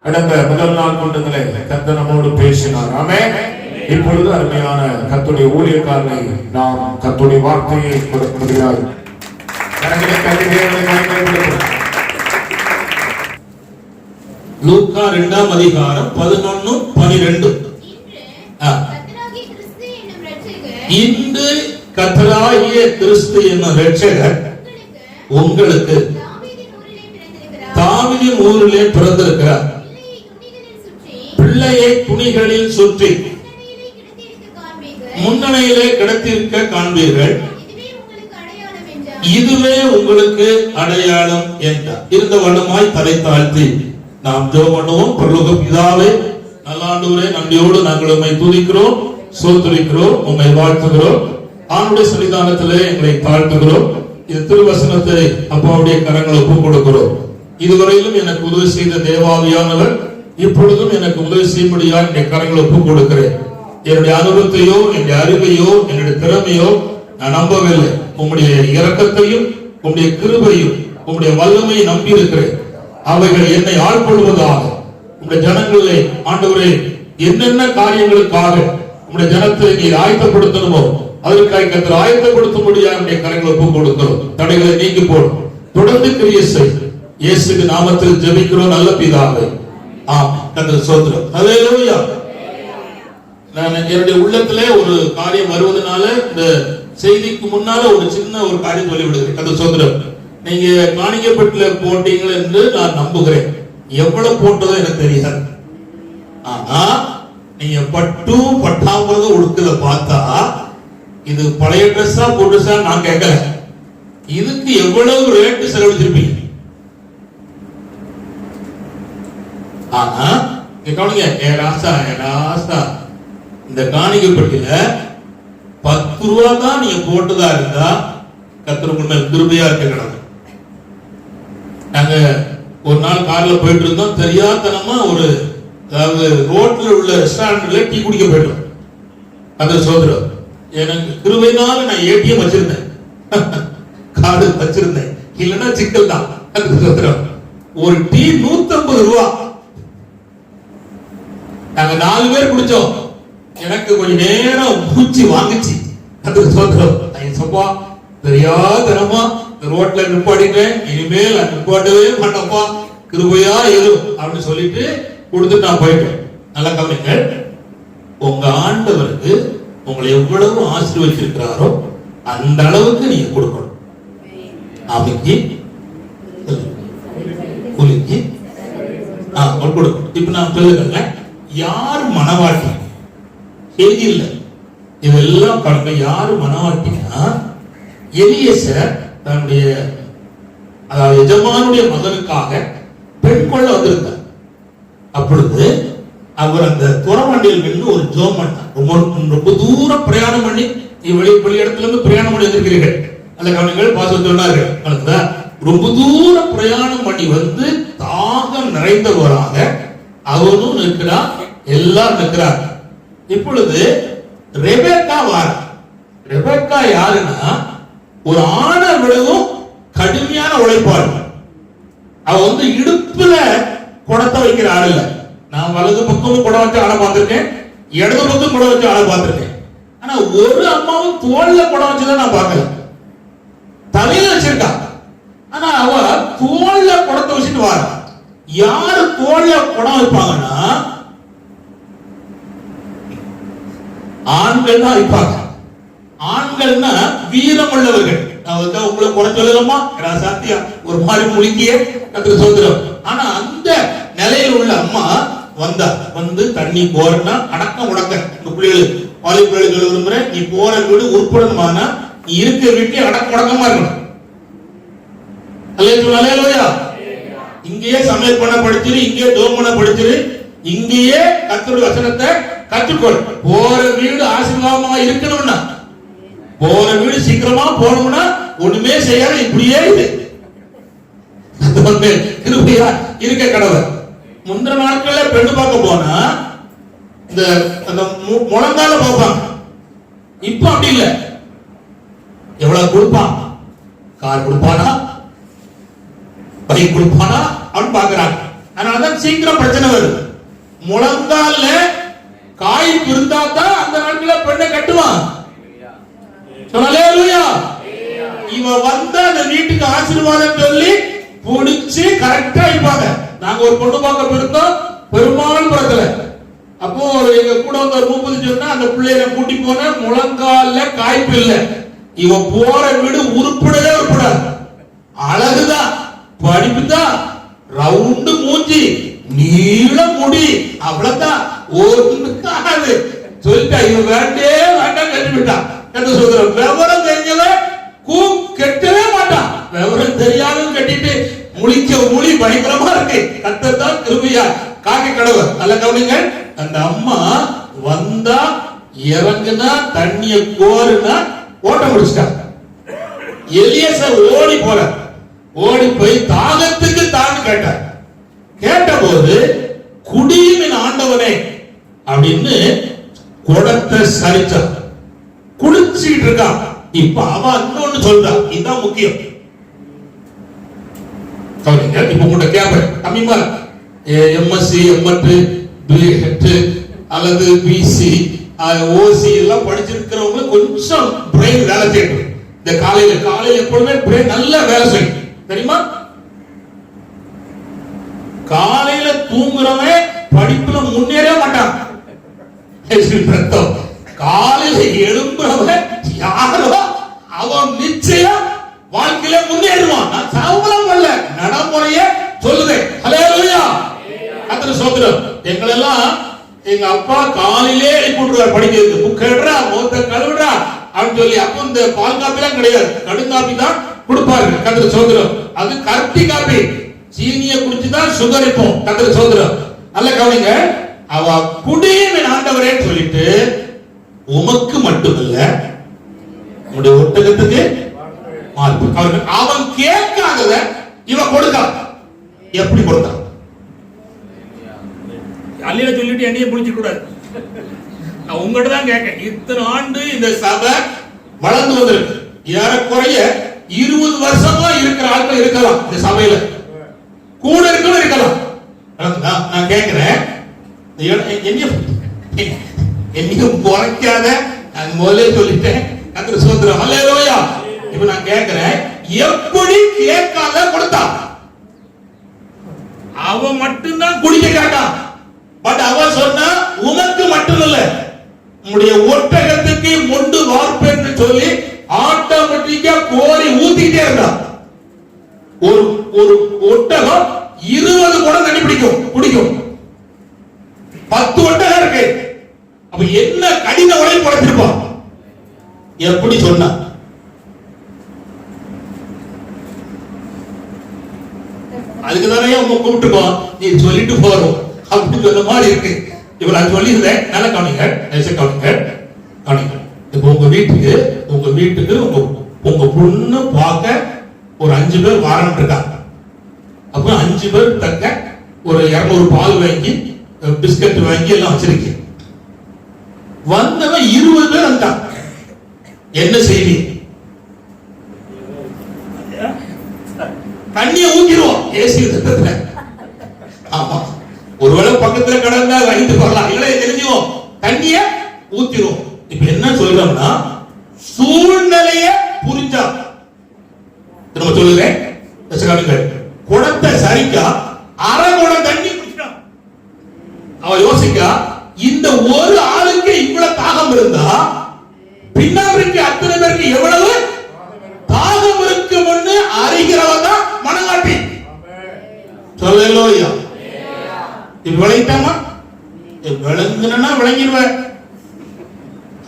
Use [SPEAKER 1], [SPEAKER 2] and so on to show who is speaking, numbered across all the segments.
[SPEAKER 1] கடந்த முதல் நாள் கொண்டதிலே கர்த்தர் நம்மோடு பேசினார். ஆமென். இப்பொழுது அருமையான கர்த்தருடைய ஊழியக்காரனை நாம் கர்த்தருடைய வார்த்தையை கொடுக்கிறார்.
[SPEAKER 2] லூக்கா 2ஆம் அதிகாரம் 11-12. இன்று கர்த்தராகிய கிறிஸ்து என்னும் இரட்சகர் உங்களுக்கு தாவீதின் ஊரிலே பிறந்திருக்கிறார். பிள்ளையை துணிகளில் சுற்றி முன்னணியிலே கிடத்திருக்க காண்பீர்கள். இதுவே உங்களுக்கு அடையாளம் என்றார். இருந்த வண்ணமாய் தலை தாழ்த்தி நாம் ஜெபம் பண்ணுவோம். பரலோக பிதாவே, நல்ல ஆண்டவரே, நன்றியோடு நாங்கள் உம்மை துதிக்கிறோம், ஸ்தோத்திரிக்கிறோம், உம்மை வாழ்த்துகிறோம். ஆண்டுடைய சன்னிதானத்திலே எங்களை தாழ்த்துகிறோம். இந்த திருவசனத்தை அப்பாவுடைய கரங்களை ஒப்புக் கொடுக்கிறோம். இதுவரையிலும் எனக்கு உதவி செய்த தேவாவியானவர் இப்பொழுதும் எனக்கு உதவி செய்யும்படியா என்னுடைய கரங்களை ஒப்புக் கொடுக்கிறேன். என்னுடைய அனுபவத்தையோ, என்னுடைய அறிவையோ, என்னுடைய திறமையோ நான் நம்பவில்லை. உம்முடைய இரக்கத்தையும் உம்முடைய கிருபையும் உம்முடைய வல்லமையை நம்பி இருக்கிறேன். அவைகள் என்னை ஆட்கொள்வதாக உம்முடைய ஜனங்களே ஆண்டவரே, என்னென்ன காரியங்களுக்காக உம்முடைய ஜனத்தை நீர் ஆயத்தப்படுத்தணுமோ அதற்காக கர்த்தர் ஆயத்தப்படுத்தும்படியா என்னுடைய கரங்களை ஒப்புக் கொடுக்கிறோம். தடைகளை நீக்கி போடும். தொடர்ந்து கிரியை செய். இயேசுவின் நாமத்தில் ஜெபிக்கிறோம் நல்ல பிதாவே. ஆமென். கர்த்தர் ஸ்தோத்திரம். ஹல்லேலூயா. நான் என்னுடைய உள்ளத்திலே ஒரு காரியம் வருவதனால இந்த செய்திக்கு முன்னால ஒரு சின்ன ஒரு காரியம் சொல்லி விடுகிறேன். கர்த்தர் ஸ்தோத்திரம். நீங்க காணிக்கைப்பட்டுல போட்டீங்க என்று நான் நம்புகிறேன். எவ்வளவு போட்டதோ எனக்கு தெரியாது. ஆனா நீங்க பட்டு பட்டாம்பரத உடுக்கத பார்த்தா இது பழைய ட்ரெஸ்ஸா புதுசா நான் கேட்கல. இதுக்கு எவ்வளவு ரேட் செலவழிச்சிருப்பீங்க. ஆனா கவனிங்க, ராசா இந்த காணிக்கைப்பட்டில 10 ரூபா தான் நீங்க போட்டதா இருந்தா கர்த்தருக்கு மேல் கிருபையா இருக்க. நாங்க ஒரு நாள் கார்ல போயிட்டு இருந்தோம். தெரியாதனமா ஒரு அதாவது ரோட்ல உள்ள ரெஸ்டாரண்ட்ல டீ குடிக்க போயிட்டோம். அது சோதரம். எனக்கு கிருபைனால நான் ஏடிஎம் வச்சிருந்தேன், கார்டு வச்சிருந்தேன், இல்லைன்னா சிக்கல் தான். அது சோதரம். ஒரு டீ 150 ரூபா. நாங்க 4 பேர் குடிச்சோம். எனக்கு கொஞ்ச நேரம் மூச்சு வாங்குச்சு. அது சோதரம். சப்பா தெரியாதனமா ரோட்ல நிப்பாடிட்டேன். இனிமேல் நிப்பாட்டவே மாட்டப்பா, கிருபையா இரு அப்படின்னு சொல்லிட்டு கொடுத்துட்டு நான் போயிட்டேன். நல்லா கவனிங்க, உங்க ஆண்டவருக்கு உங்களை எவ்வளவு ஆசீர்வதிச்சிருக்கிறாரோ அந்த அளவுக்கு நீங்க கொடுக்கணும். அமைக்கி குலுக்கி கொடுக்கணும். இப்ப நான் சொல்லுங்க, யார் மனவாட்டி செய்தி இல்லை, இதெல்லாம் பாருங்க. யாரு மனவாட்டினா எலியேசர் தன்னுடைய அதாவது எஜமானுடைய மகனுக்காக பெண் கொள்ள வந்திருந்தார். அப்பொழுது அவர் அந்த துறவண்டியில் நின்று ஒரு ஜோம் பண்ணார். ரொம்ப தூரம் பிரயாணம் பண்ணி வெளி இடத்துல இருந்து பிரயாணம் பண்ணி வந்திருக்கிறீர்கள். அந்த கவனிகள் பாசம் சொன்னார்கள். ரொம்ப தூரம் பிரயாணம் பண்ணி வந்து தாகம் நிறைந்தவராக அவனும் நிற்கிறார், எல்லாரும் நிற்கிறார். இப்பொழுது ரெபெக்கா வார். ரெபெக்கா யாருன்னா ஒரு ஆணை விடவும் கடுமையான உழைப்பாளர். அவ வந்து இடுப்புல குடத்தை வைக்கிற ஆள் இல்ல. நான் வலது பக்கமும் குடம் வச்சு ஆளை பார்த்திருக்கேன், இடது பக்கம் குடம் வச்சு ஆளை பார்த்திருக்கேன். ஆனா ஒரு அம்மாவும் தோல்ல குடம் வச்சுதான் நான் பார்க்கல. தலையில வச்சிருக்கா, ஆனா அவ தோல்ல குடத்தை வச்சுட்டு வார. யாரு தோல்ல குடம் வைப்பாங்கன்னா ஆண்கள் தான் வைப்பாங்க. ஆண்கள்னா வீரம் உள்ளவர்கள். உங்களை குறை சொல்லலாமா? சாத்தியா ஒரு மாதிரி முழுக்கிய கத்துக்கு சுதந்திரம். ஆனா அந்த நிலையில் உள்ள அம்மா வந்தா வந்து தண்ணி போறன்னா அடக்கம் உடக்க. இந்த பிள்ளைகள் பாலி பிள்ளைகள் விரும்புறேன், நீ போற வீடு உருப்படணுமானா நீ இருக்க வீட்டை அடக்க உடக்கமா இருக்கணும். அல்லேலூயா. இங்கேயே சமையல் பண்ண படிச்சிரு, இங்கேயே டோம் பண்ண படிச்சிரு, இங்கேயே கர்த்தருடைய வசனத்தை கற்றுக்கொள். போற வீடு ஆசீர்வாதமா இருக்கணும்னா, போற வீடு சீக்கிரமா போறோம்னா ஒண்ணுமே செய்யாத இப்படியே இது கிருபையா இருக்க கடவுள். முந்தின நாட்கள்ல பெண்ணு பார்க்க போனா இந்த முழங்கால பார்ப்பாங்க. இப்ப அப்படி இல்ல. எவ்வளவு கொடுப்பான், கார் கொடுப்பானா, பைக் கொடுப்பானா அப்படின்னு பாக்குறாங்க. அதனாலதான் சீக்கிரம் பிரச்சனை வருது. முழங்கால காய்ப்பு இருந்தா தான் அந்த நாட்கள பெண்ணை கட்டுவான். ஹல்லேலூயா. இவ வந்த அந்த வீட்டுக்கு ஆசீர்வாதம் சொல்லி புடிச்சு கரெக்டா இருப்பாங்க. நாங்க ஒரு பொண்ணு பார்க்க போயிருந்தோம் பெருமாள் புறத்துல. அப்போ எங்க கூட வந்த ஒரு 30 சொன்னா அந்த பிள்ளைய கூட்டி போன முழங்கால காய்ப்பு இல்ல. இவ போற வீடு உருப்படவே உருப்படாது. அழகுதான், படிப்புதான், ரவுண்டு மூஞ்சி, நீள முடி, அவ்வளவுதான். ஒண்ணுக்காது சொல்லிட்டா இவன் வேண்டே வேண்டாம் கட்டிவிட்டான். என்ன சொல்ற விவரம் தெரிஞ்சவன் கெட்டவே மாட்டான். விவரம் தெரியாதுன்னு கட்டிட்டு முழிக்க மொழி பயங்கரமா இருக்கு. கத்தத்தான் கிருபையா காக்கி கடவுள். அல்ல கவனிங்க, அந்த அம்மா வந்தா இறங்குனா தண்ணிய கோருனா ஓட்ட முடிச்சிட்டாங்க. எலியேசர் ஓடி போற, ஓடி போய் தாகத்துக்கு தான் கேட்டார். கேட்ட போது குடியின் ஆண்டவனே அப்படின்னு குடத்தை சரிச்சார். குளிச்சுட்டு இருக்கான். இப்ப அவன் இன்னொன்னு சொல்றான், இதுதான் முக்கியம். இப்ப உங்கள்கிட்ட கேட்பேன், அம்மிமா எம்எஸ்சி எம்எட் பிஎட் அல்லது பிசி ஓசி எல்லாம் படிச்சிருக்கிறவங்க கொஞ்சம் பிரெயின் வேலை செய்யணும். இந்த காலையில எப்பொழுதுமே பிரெயின் நல்லா வேலை செய்யும் தெரியுமா? காலையில தூங்குறவன் படிப்புல முன்னேற மாட்டான். காலையில எழும்புறவன் யாரோ அவன் நிச்சயம் வாழ்க்கையில முன்னேறுவான். நான் சாவலம் பண்ணல, நடைமுறைய சொல்லுதேன். ஹல்லேலூயா. கர்த்தர் ஸ்தோத்திரம். எங்களெல்லாம் எங்க அப்பா காலையிலே எழுப்பிடுவார் படிக்கிறதுக்கு. புக் எடுறா, மோத்த கழுவுடா அப்படின்னு சொல்லி. அப்போ இந்த பால் காப்பி எல்லாம் கிடையாது, கடுங்காப்பி தான் கொடுப்பாரு. கர்த்தர் ஸ்தோத்திரம். அது கருப்பி காப்பி, சீனிய குடிச்சுதான் சுகர் இருக்கும். கர்த்தர் ஸ்தோத்திரம். நல்ல கவனிங்க, அவ குடியின் ஆண்டவரேன்னு சொல்லிட்டு உமக்கு மட்டுமல்ல உங்களுடைய ஒட்டகத்துக்கு அவன் கேட்காதத இவ கொடுத்தான். எப்படி கொடுத்தான்?
[SPEAKER 3] அல்லையில சொல்லிட்டு என்னைய புடிச்சு கூடாது. நான் உங்ககிட்ட தான் கேட்க.
[SPEAKER 2] இத்தனை ஆண்டு இந்த சபை வளர்ந்து வந்திருக்கு. ஏறக்குறைய 20 வருஷமா இருக்கிற ஆட்கள் இருக்கலாம் இந்த சபையில, கூட இருக்கவும் இருக்கலாம். நான் கேட்கிறேன், என்னையும் குறைக்காத, நான் முதல்ல சொல்லிட்டேன். கர்த்தர் ஸ்தோத்திரம். ஹல்லேலூயா. இப்ப நான் கேட்கிறேன், எப்படி கேட்காத கொடுத்தா?
[SPEAKER 3] அவன் மட்டும்தான் குடிக்க கேட்டான்.
[SPEAKER 2] பட் அவன் சொன்னா உனக்கு மட்டும் இல்ல, உங்களுடைய ஒட்டகத்துக்கு மொண்டு வார்ப்பேன்னு சொல்லி ஆட்டோமேட்டிக்கா கோரி ஊத்திட்டே இருந்தான். ஒரு ஒட்டகம் 20 குடம் தண்ணி குடிக்கும். 10 ஒட்டகம் இருக்கு. அப்ப என்ன கடின உழைப்பு படைச்சிருப்பான்? எப்படி சொன்னா? அதுக்குதானே உங்க கூப்பிட்டுக்கோம், நீ சொல்லிட்டு போறோம் அப்படின்னு சொன்ன மாதிரி இருக்கு. இப்ப நான் சொல்லியிருந்தேன், நல்ல கவனிங்க, கவனிங்க. இப்ப உங்க வீட்டுக்கு உங்க பொண்ணு பார்க்க ஒரு 5 பேர் வாரன் இருக்காங்க. அப்ப 5 பேர் தக்க ஒரு 200 பால் வாங்கி பிஸ்கட் வாங்கி எல்லாம் வச்சிருக்கேன். வந்தவன் 20 பேர் வந்தான். என்ன செய்தி? தண்ணிய ஊத்திடுவோம் ஏசி திட்டத்துல. ஆமா, ஒருவேளை பக்கத்துல கடந்தா வாங்கிட்டு போறலாம், இல்ல தெரிஞ்சுவோம், தண்ணிய ஊத்திடுவோம். இப்ப என்ன சொல்றோம்னா, சூழ்நிலைய புரிஞ்சா. திரும்ப சொல்லுறேன், குடத்தை சரிக்கா 1/2 குடம் தண்ணி குடிச்சான். அவன் யோசிக்கா, இந்த ஒரு ஆளுக்கு இவ்வளவு தாகம் இருந்தா பின்னாருக்கு அத்தனை பேருக்கு எவ்வளவு தாகம் இருக்கும்னு அறிகிறவன் தான் மனங்காட்டி. சொல்லலோயா? விளைத்தாமா? விளங்குனா விளங்கிடுவேன்.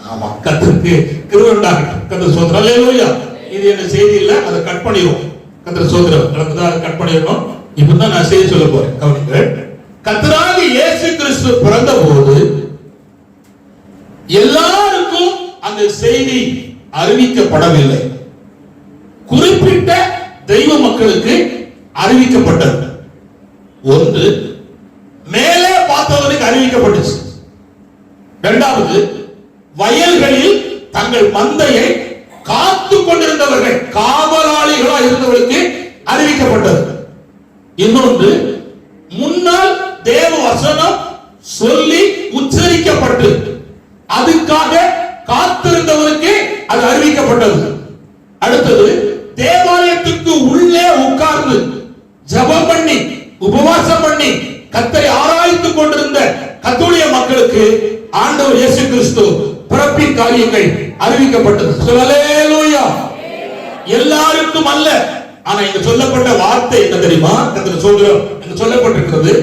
[SPEAKER 2] ஆமா, கர்த்தருக்கு கிருபை உண்டாகட்டும். கர்த்தர் ஸ்தோத்திரம். அல்லேலூயா. இது என்ன செய்தி இல்ல, அதை கட் பண்ணிடுவோம். கர்த்தர் ஸ்தோத்திரம். அதை கட் பண்ணிடணும். இப்பதான் நான் செய்தி சொல்ல போறேன். கவனிங்கள். கர்த்தராகிய இயேசு கிறிஸ்து பிறந்த போது எல்லாருக்கும் அந்த செய்தி அறிவிக்கப்படவில்லை. குறிப்பிட்ட தெய்வ மக்களுக்கு அறிவிக்கப்பட்டது. ஒன்று, மேலே பார்த்தவனுக்கு அறிவிக்கப்பட்டுச்சு. இரண்டாவது, வயல்களில் தங்கள் மந்தையை காத்து கொண்டிருந்தவர்கள், காவலாளிகளா இருந்தவர்களுக்கு அறிவிக்கப்பட்டது. இன்னொன்று, முன்னால் தேவ வசனம் சொல்லி உச்சரிக்கப்பட்டு அதுக்காக காத்திருந்தவருக்கு அது அறிவிக்கப்பட்டது. அடுத்தது தேவாலயத்துக்கு உள்ளே உட்கார்ந்து ஜெபம் பண்ணி உபவாசம் பண்ணி கர்த்தரை ஆராய்ந்து கொண்டிருந்த கத்தோலிக்க மக்களுக்கு ஆண்டவர் இயேசு கிறிஸ்து பிறப்பின் காரியங்கள் அறிவிக்கப்பட்டது. ஹல்லேலூயா. எல்லாருக்கும் அல்ல. ஆனா இங்க சொல்லப்பட்ட வார்த்தை என்ன தெரியுமா? கர்த்தர் சொல்றார், இங்க சொல்லப்பட்டிருக்கிறது.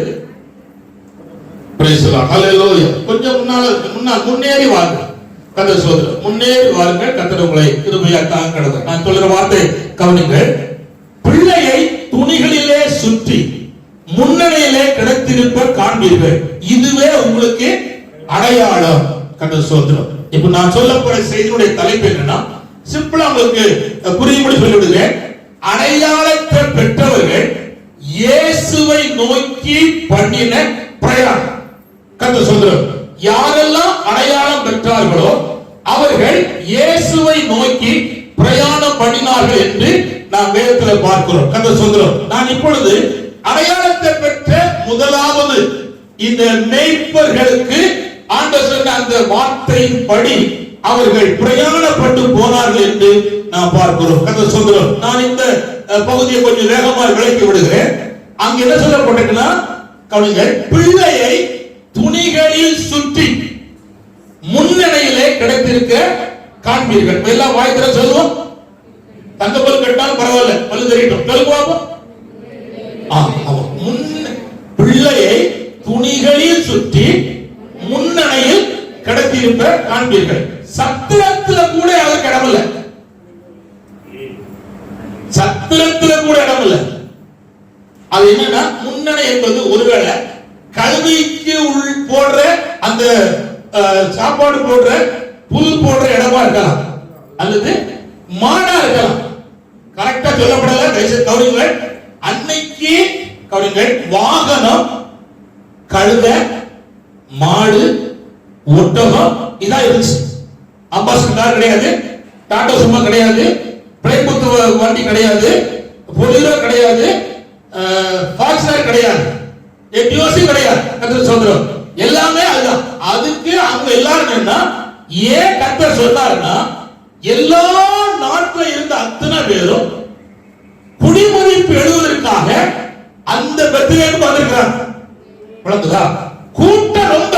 [SPEAKER 2] Praise the lord. ஹல்லேலூயா. கொஞ்சம் முன்னேறி வாருங்க. கர்த்தர் சொல்றார், முன்னேறி வாருங்கள், கர்த்தர் உங்களை கிருபையா தாங்கறது. நான் சொல்ற வார்த்தை கவனிங்கள். பிள்ளையை துணிகளிலே சுற்றி முன்னணியிலே கிடத்திருப்ப காண்பீர்கள், இதுவே உங்களுக்கு அடையாளம். கர்த்தர் சொல்றார். இப்போ நான் சொல்ல போற செய்தியுடைய தலைப்பு என்னன்னா, சிம்பிளா உங்களுக்கு புரியும்படி சொல்லிவிடுகிறேன். அடையாளத்தை பெற்றவர்கள் இயேசுவை நோக்கி பண்ணின பிரயாணம். கர்த்தர் சொல்றார், யாரெல்லாம் அடையாளம் பெற்றார்களோ அவர்கள் இயேசுவை நோக்கி பிரயாணம் பண்ணினார்கள் என்று நாம் வேதத்தில் பார்க்கிறோம். கர்த்தர் சொல்றார், நான் இப்பொழுது அடையாளத்தை பெற்ற முதலாவது இந்த மேய்ப்பர்களுக்கு ஆண்டவர் சொன்ன அந்த வார்த்தையின்படி அவர்கள் பிரயாணப்பட்டு போனார்கள் என்று நாம் பார்க்கிறோம். கர்த்தர் சொல்றார், நான் இந்த பகுதியை கொஞ்சம் வேகமாக விளக்கி விடுகிறேன். அங்க என்ன சொல்லப்பட்டிருக்குன்னா, கவனிங்கள், பிள்ளையை துணிகளில் சுற்றி முன்னணியிலே கிடைத்திருக்க காண்பீர்கள். எல்லாம் வாய்த்திர சொல்லுவோம். தங்கப்பல் கட்டாலும் பரவாயில்ல, பல்லு தெரியட்டும். சொல்லுவோம். பிள்ளையை துணிகளில் சுற்றி முன்னணியில் கிடைத்திருப்ப காண்பீர்கள். சத்திரத்துல கூட அதற்கு இடமில்லை. சத்திரத்துல கூட இடமில்லை. அது என்னன்னா, முன்னணி என்பது ஒருவேளை கல்விக்கு உள் போடுற அந்த சாப்பாடு போடுற புல் போடுற இடமா இருக்கலாம், அல்லது மாடா இருக்கலாம். கரெக்டா சொல்லப்படல, கவனிங்கள். அன்னைக்கு கவனிங்கள், வாகனம் கழுத மாடு ஒட்டகம் இதான் இருந்துச்சு. அம்பாசிடர் கிடையாது, டாடா சும்மா கிடையாது, பிளைபுத் வண்டி கிடையாது, பொலிரோ கிடையாது, ஃபாக்ஸ்னர் கிடையாது, எட்டியோசி கிடையாது. கர்த்தர் சொல்றார், எல்லாமே அதுதான். அதுக்கு அவங்க எல்லாரும் என்ன, ஏன் கர்த்தர் சொன்னாருன்னா, எல்லா நாட்டுல இருந்த அத்தனை பேரும் குடிமதிப்பு எழுதுவதற்காக அந்த பெத்லகேமுக்கு வந்திருக்கிறாங்க. விளங்குதா? கூட்டம் ரொம்ப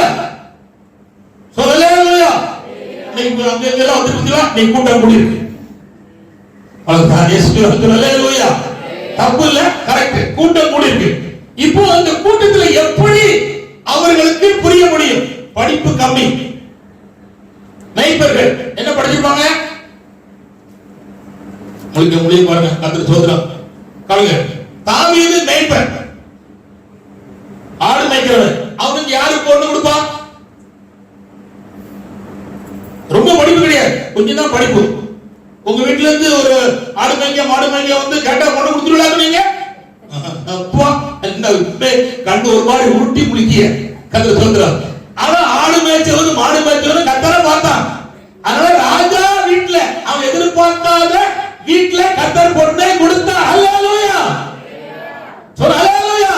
[SPEAKER 2] சொல்லலையா? நீங்க அங்க எல்லாம் வந்துட்டீங்களா? நீ கூட்டம் கூடி இருக்கு. அவ்வளவுதான். இயேசுவியா தப்பு இல்ல, கரெக்ட். கூட்டம் கூடி இருக்கு. இப்போ அந்த கூட்டத்துல எப்படி அவர்களுக்கு புரிய முடியும்? படிப்பு கம்மி மேய்ப்பர்கள் என்ன படிச்சிருப்பாங்க? முடியும் பாருங்க. கர்த்தர் சோதரம் கவனிங்க. தாவீது மேய்ப்பர், ஆடு மேய்க்கிறவன். அவனுக்கு யாரு பொண்ணு கொடுப்பா? ரொம்ப படிப்பு கிடையாது, கொஞ்சம் தான் படிப்பு. உங்க வீட்டுல இருந்து ஒரு ஆடு மேய்க்க மாடு மேய்க்க வந்து கேட்டா பொண்ணு கொடுத்துருவாங்க. நீங்க அப்பா என்ன கண்டு ஒரு மாதிரி உருட்டி முழிக்கிய. கர்த்தர் சொல்றார், ஆனா ஆடு மேய்ச்சவன் மாடு மேய்ச்சவன் கர்த்தரை பார்த்தான். அதனால ராஜா வீட்டுல அவன் எதிர்பார்க்காத வீட்டுல கர்த்தர் பொண்ணை கொடுத்தான். ஹல்லேலூயா. சொல்ல ஹல்லேலூயா.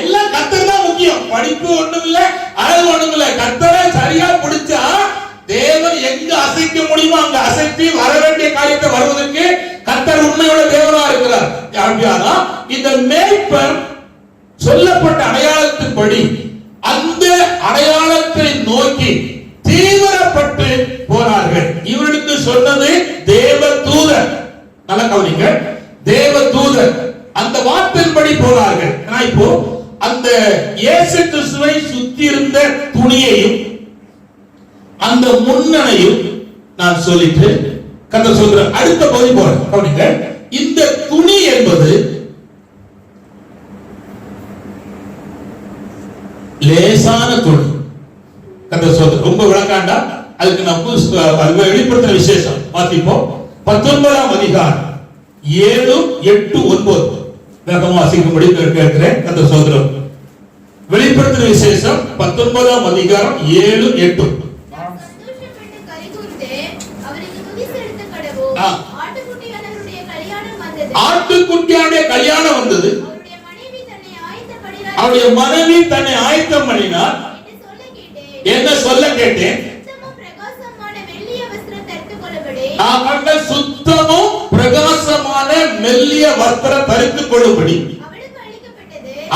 [SPEAKER 2] எல்லாம் கர்த்தர் தான் முக்கியம். படிப்பு ஒண்ணும் இல்ல, அழகு ஒண்ணும் இல்ல. கர்த்தரை சரியா பிடிச்சா தேவன் எங்க அசைக்க முடியுமோ அங்க அசைத்து வர வேண்டிய காரியத்தை வருவதற்கு கர்த்தர் உண்மையோட தேவனா இருக்கிறார். அப்படியானா இந்த மேய்ப்பர் சொல்லப்பட்ட அடையாளத்தின்படி அந்த அடையாளத்தை நோக்கி தீவிரப்பட்டு போனார்கள். இவர்களுக்கு சொன்னது தேவதூதர். நல்லா கவனிங்க, தேவதூதர். அந்த வார்த்தையின்படி போனார்கள். இப்போ அந்த இயேசு கிறிஸ்துவை சுத்தி இருந்த துணியையும் அந்த முன்னணையும் நான் சொல்லிட்டு கர்த்தர் சொல்ற அடுத்த பகுதி போறேன். கவனிங்க, இந்த துணி என்பது லேசான துணி. கர்த்தர் சொல்ற ரொம்ப விளக்காண்டா, அதுக்கு நான் வெளிப்படுத்தின விசேஷம் வாசிப்போம். 19ஆம் அதிகாரம் 7, 8, 9 வேகமா வாசிக்கும்படி கேட்கிறேன். கர்த்தர் சொல்ற வெளிப்படுத்தின விசேஷம் 19ஆம் அதிகாரம் 7, 8. ஆட்டுக்குட்டியானுடைய கல்யாணம் வந்தது. அவருடைய மனைவி தன்னை ஆயத்தம் பண்ணினார். என்ன சொல்ல கேட்டேன்? அவர்கள் சுத்தமும் பிரகாசமான மெல்லிய வஸ்திரம் தரித்துக் கொள்ளும்படி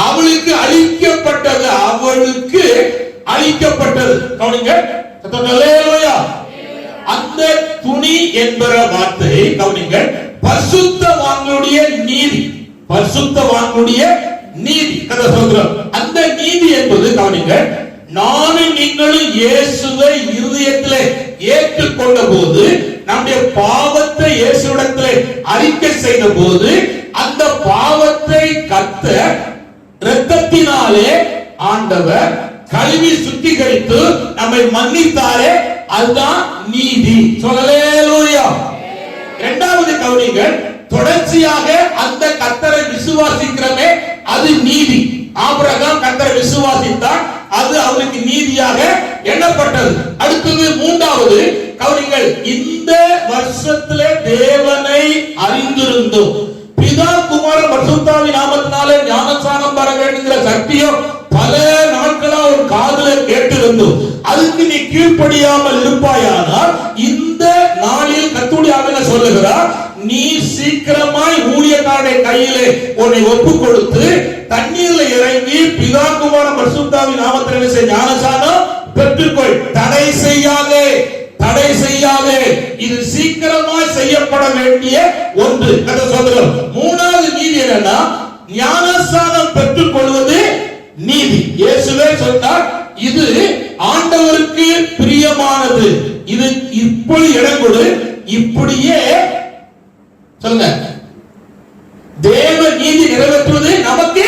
[SPEAKER 2] அவளுக்கு அளிக்கப்பட்டது. அவளுக்கு அளிக்கப்பட்டது. கவனிங்க, அல்லேலூயா. அந்த துணி என்கிற வார்த்தை கவனிங்க, பரிசுத்தவான்களுடைய நீதி, பரிசுத்தவான்களுடைய நீதி. அந்த நீதி என்பது கவனிங்க, நானும் நீங்களும் இயேசுவை இருதயத்திலே ஏற்றுக்கொண்ட போது, நம்முடைய பாவத்தை இயேசுவிடத்திலே அறிக்கை செய்த போது, அந்த பாவத்தை கர்த்தர் இரத்தத்தினாலே ஆண்டவர் கழுவி சுத்திகரித்து நம்மை மன்னித்தாரே, அதுதான் நீதி. அல்லேலூயா. இரண்டாவது கவனிங்கள், தொடர்ச்சியாக அந்த கர்த்தரை விசுவாசிக்கிறமே அது நீதி. ஆபிரகாம் கர்த்தரை விசுவாசித்தார், அது அவருக்கு நீதியாக எண்ணப்பட்டது. அடுத்தது மூன்றாவது கவனிங்கள், இந்த வருஷத்திலே தேவனை அறிந்திருந்தோம். பிதா குமார பரிசுத்தாவி நாமத்தினாலே ஞானஸ்நானம் பெற வேண்டுங்கிற சத்தியம் பல நாட்களா ஒரு காதுல கேட்டிருந்தோம். அதுக்கு நீ கீழ்ப்படியாமல் இருப்பாயானால் இந்த நாளில் கர்த்தருடைய ஆவியானவர் சொல்லுகிறார், நீ சீக்கிரமாய் ஊழியக்காரனுடைய கையிலே உன்னை ஒப்பு கொடுத்து தண்ணீர்ல இறங்கி பிதா குமார பரிசுத்தாவி நாமத்தினாலே ஞானஸ்நானம் பெற்றுக்கொள். தடை செய்யாதே, தடை செய்யாதே. இது சீக்கிரமாய் செய்யப்பட வேண்டிய ஒன்று. கதை சொல்லுகிறோம். மூணாவது நீதி என்னன்னா, ஞானஸ்நானம் பெற்றுக் கொள்வது நீதி. இயேசுவே சொன்னார், இது ஆண்டவருக்கு பிரியமானது. இது இப்படி இடம் கொடு, இப்படியே சொல்லுங்க, தேவ நீதி நிறைவேற்றுவது நமக்கு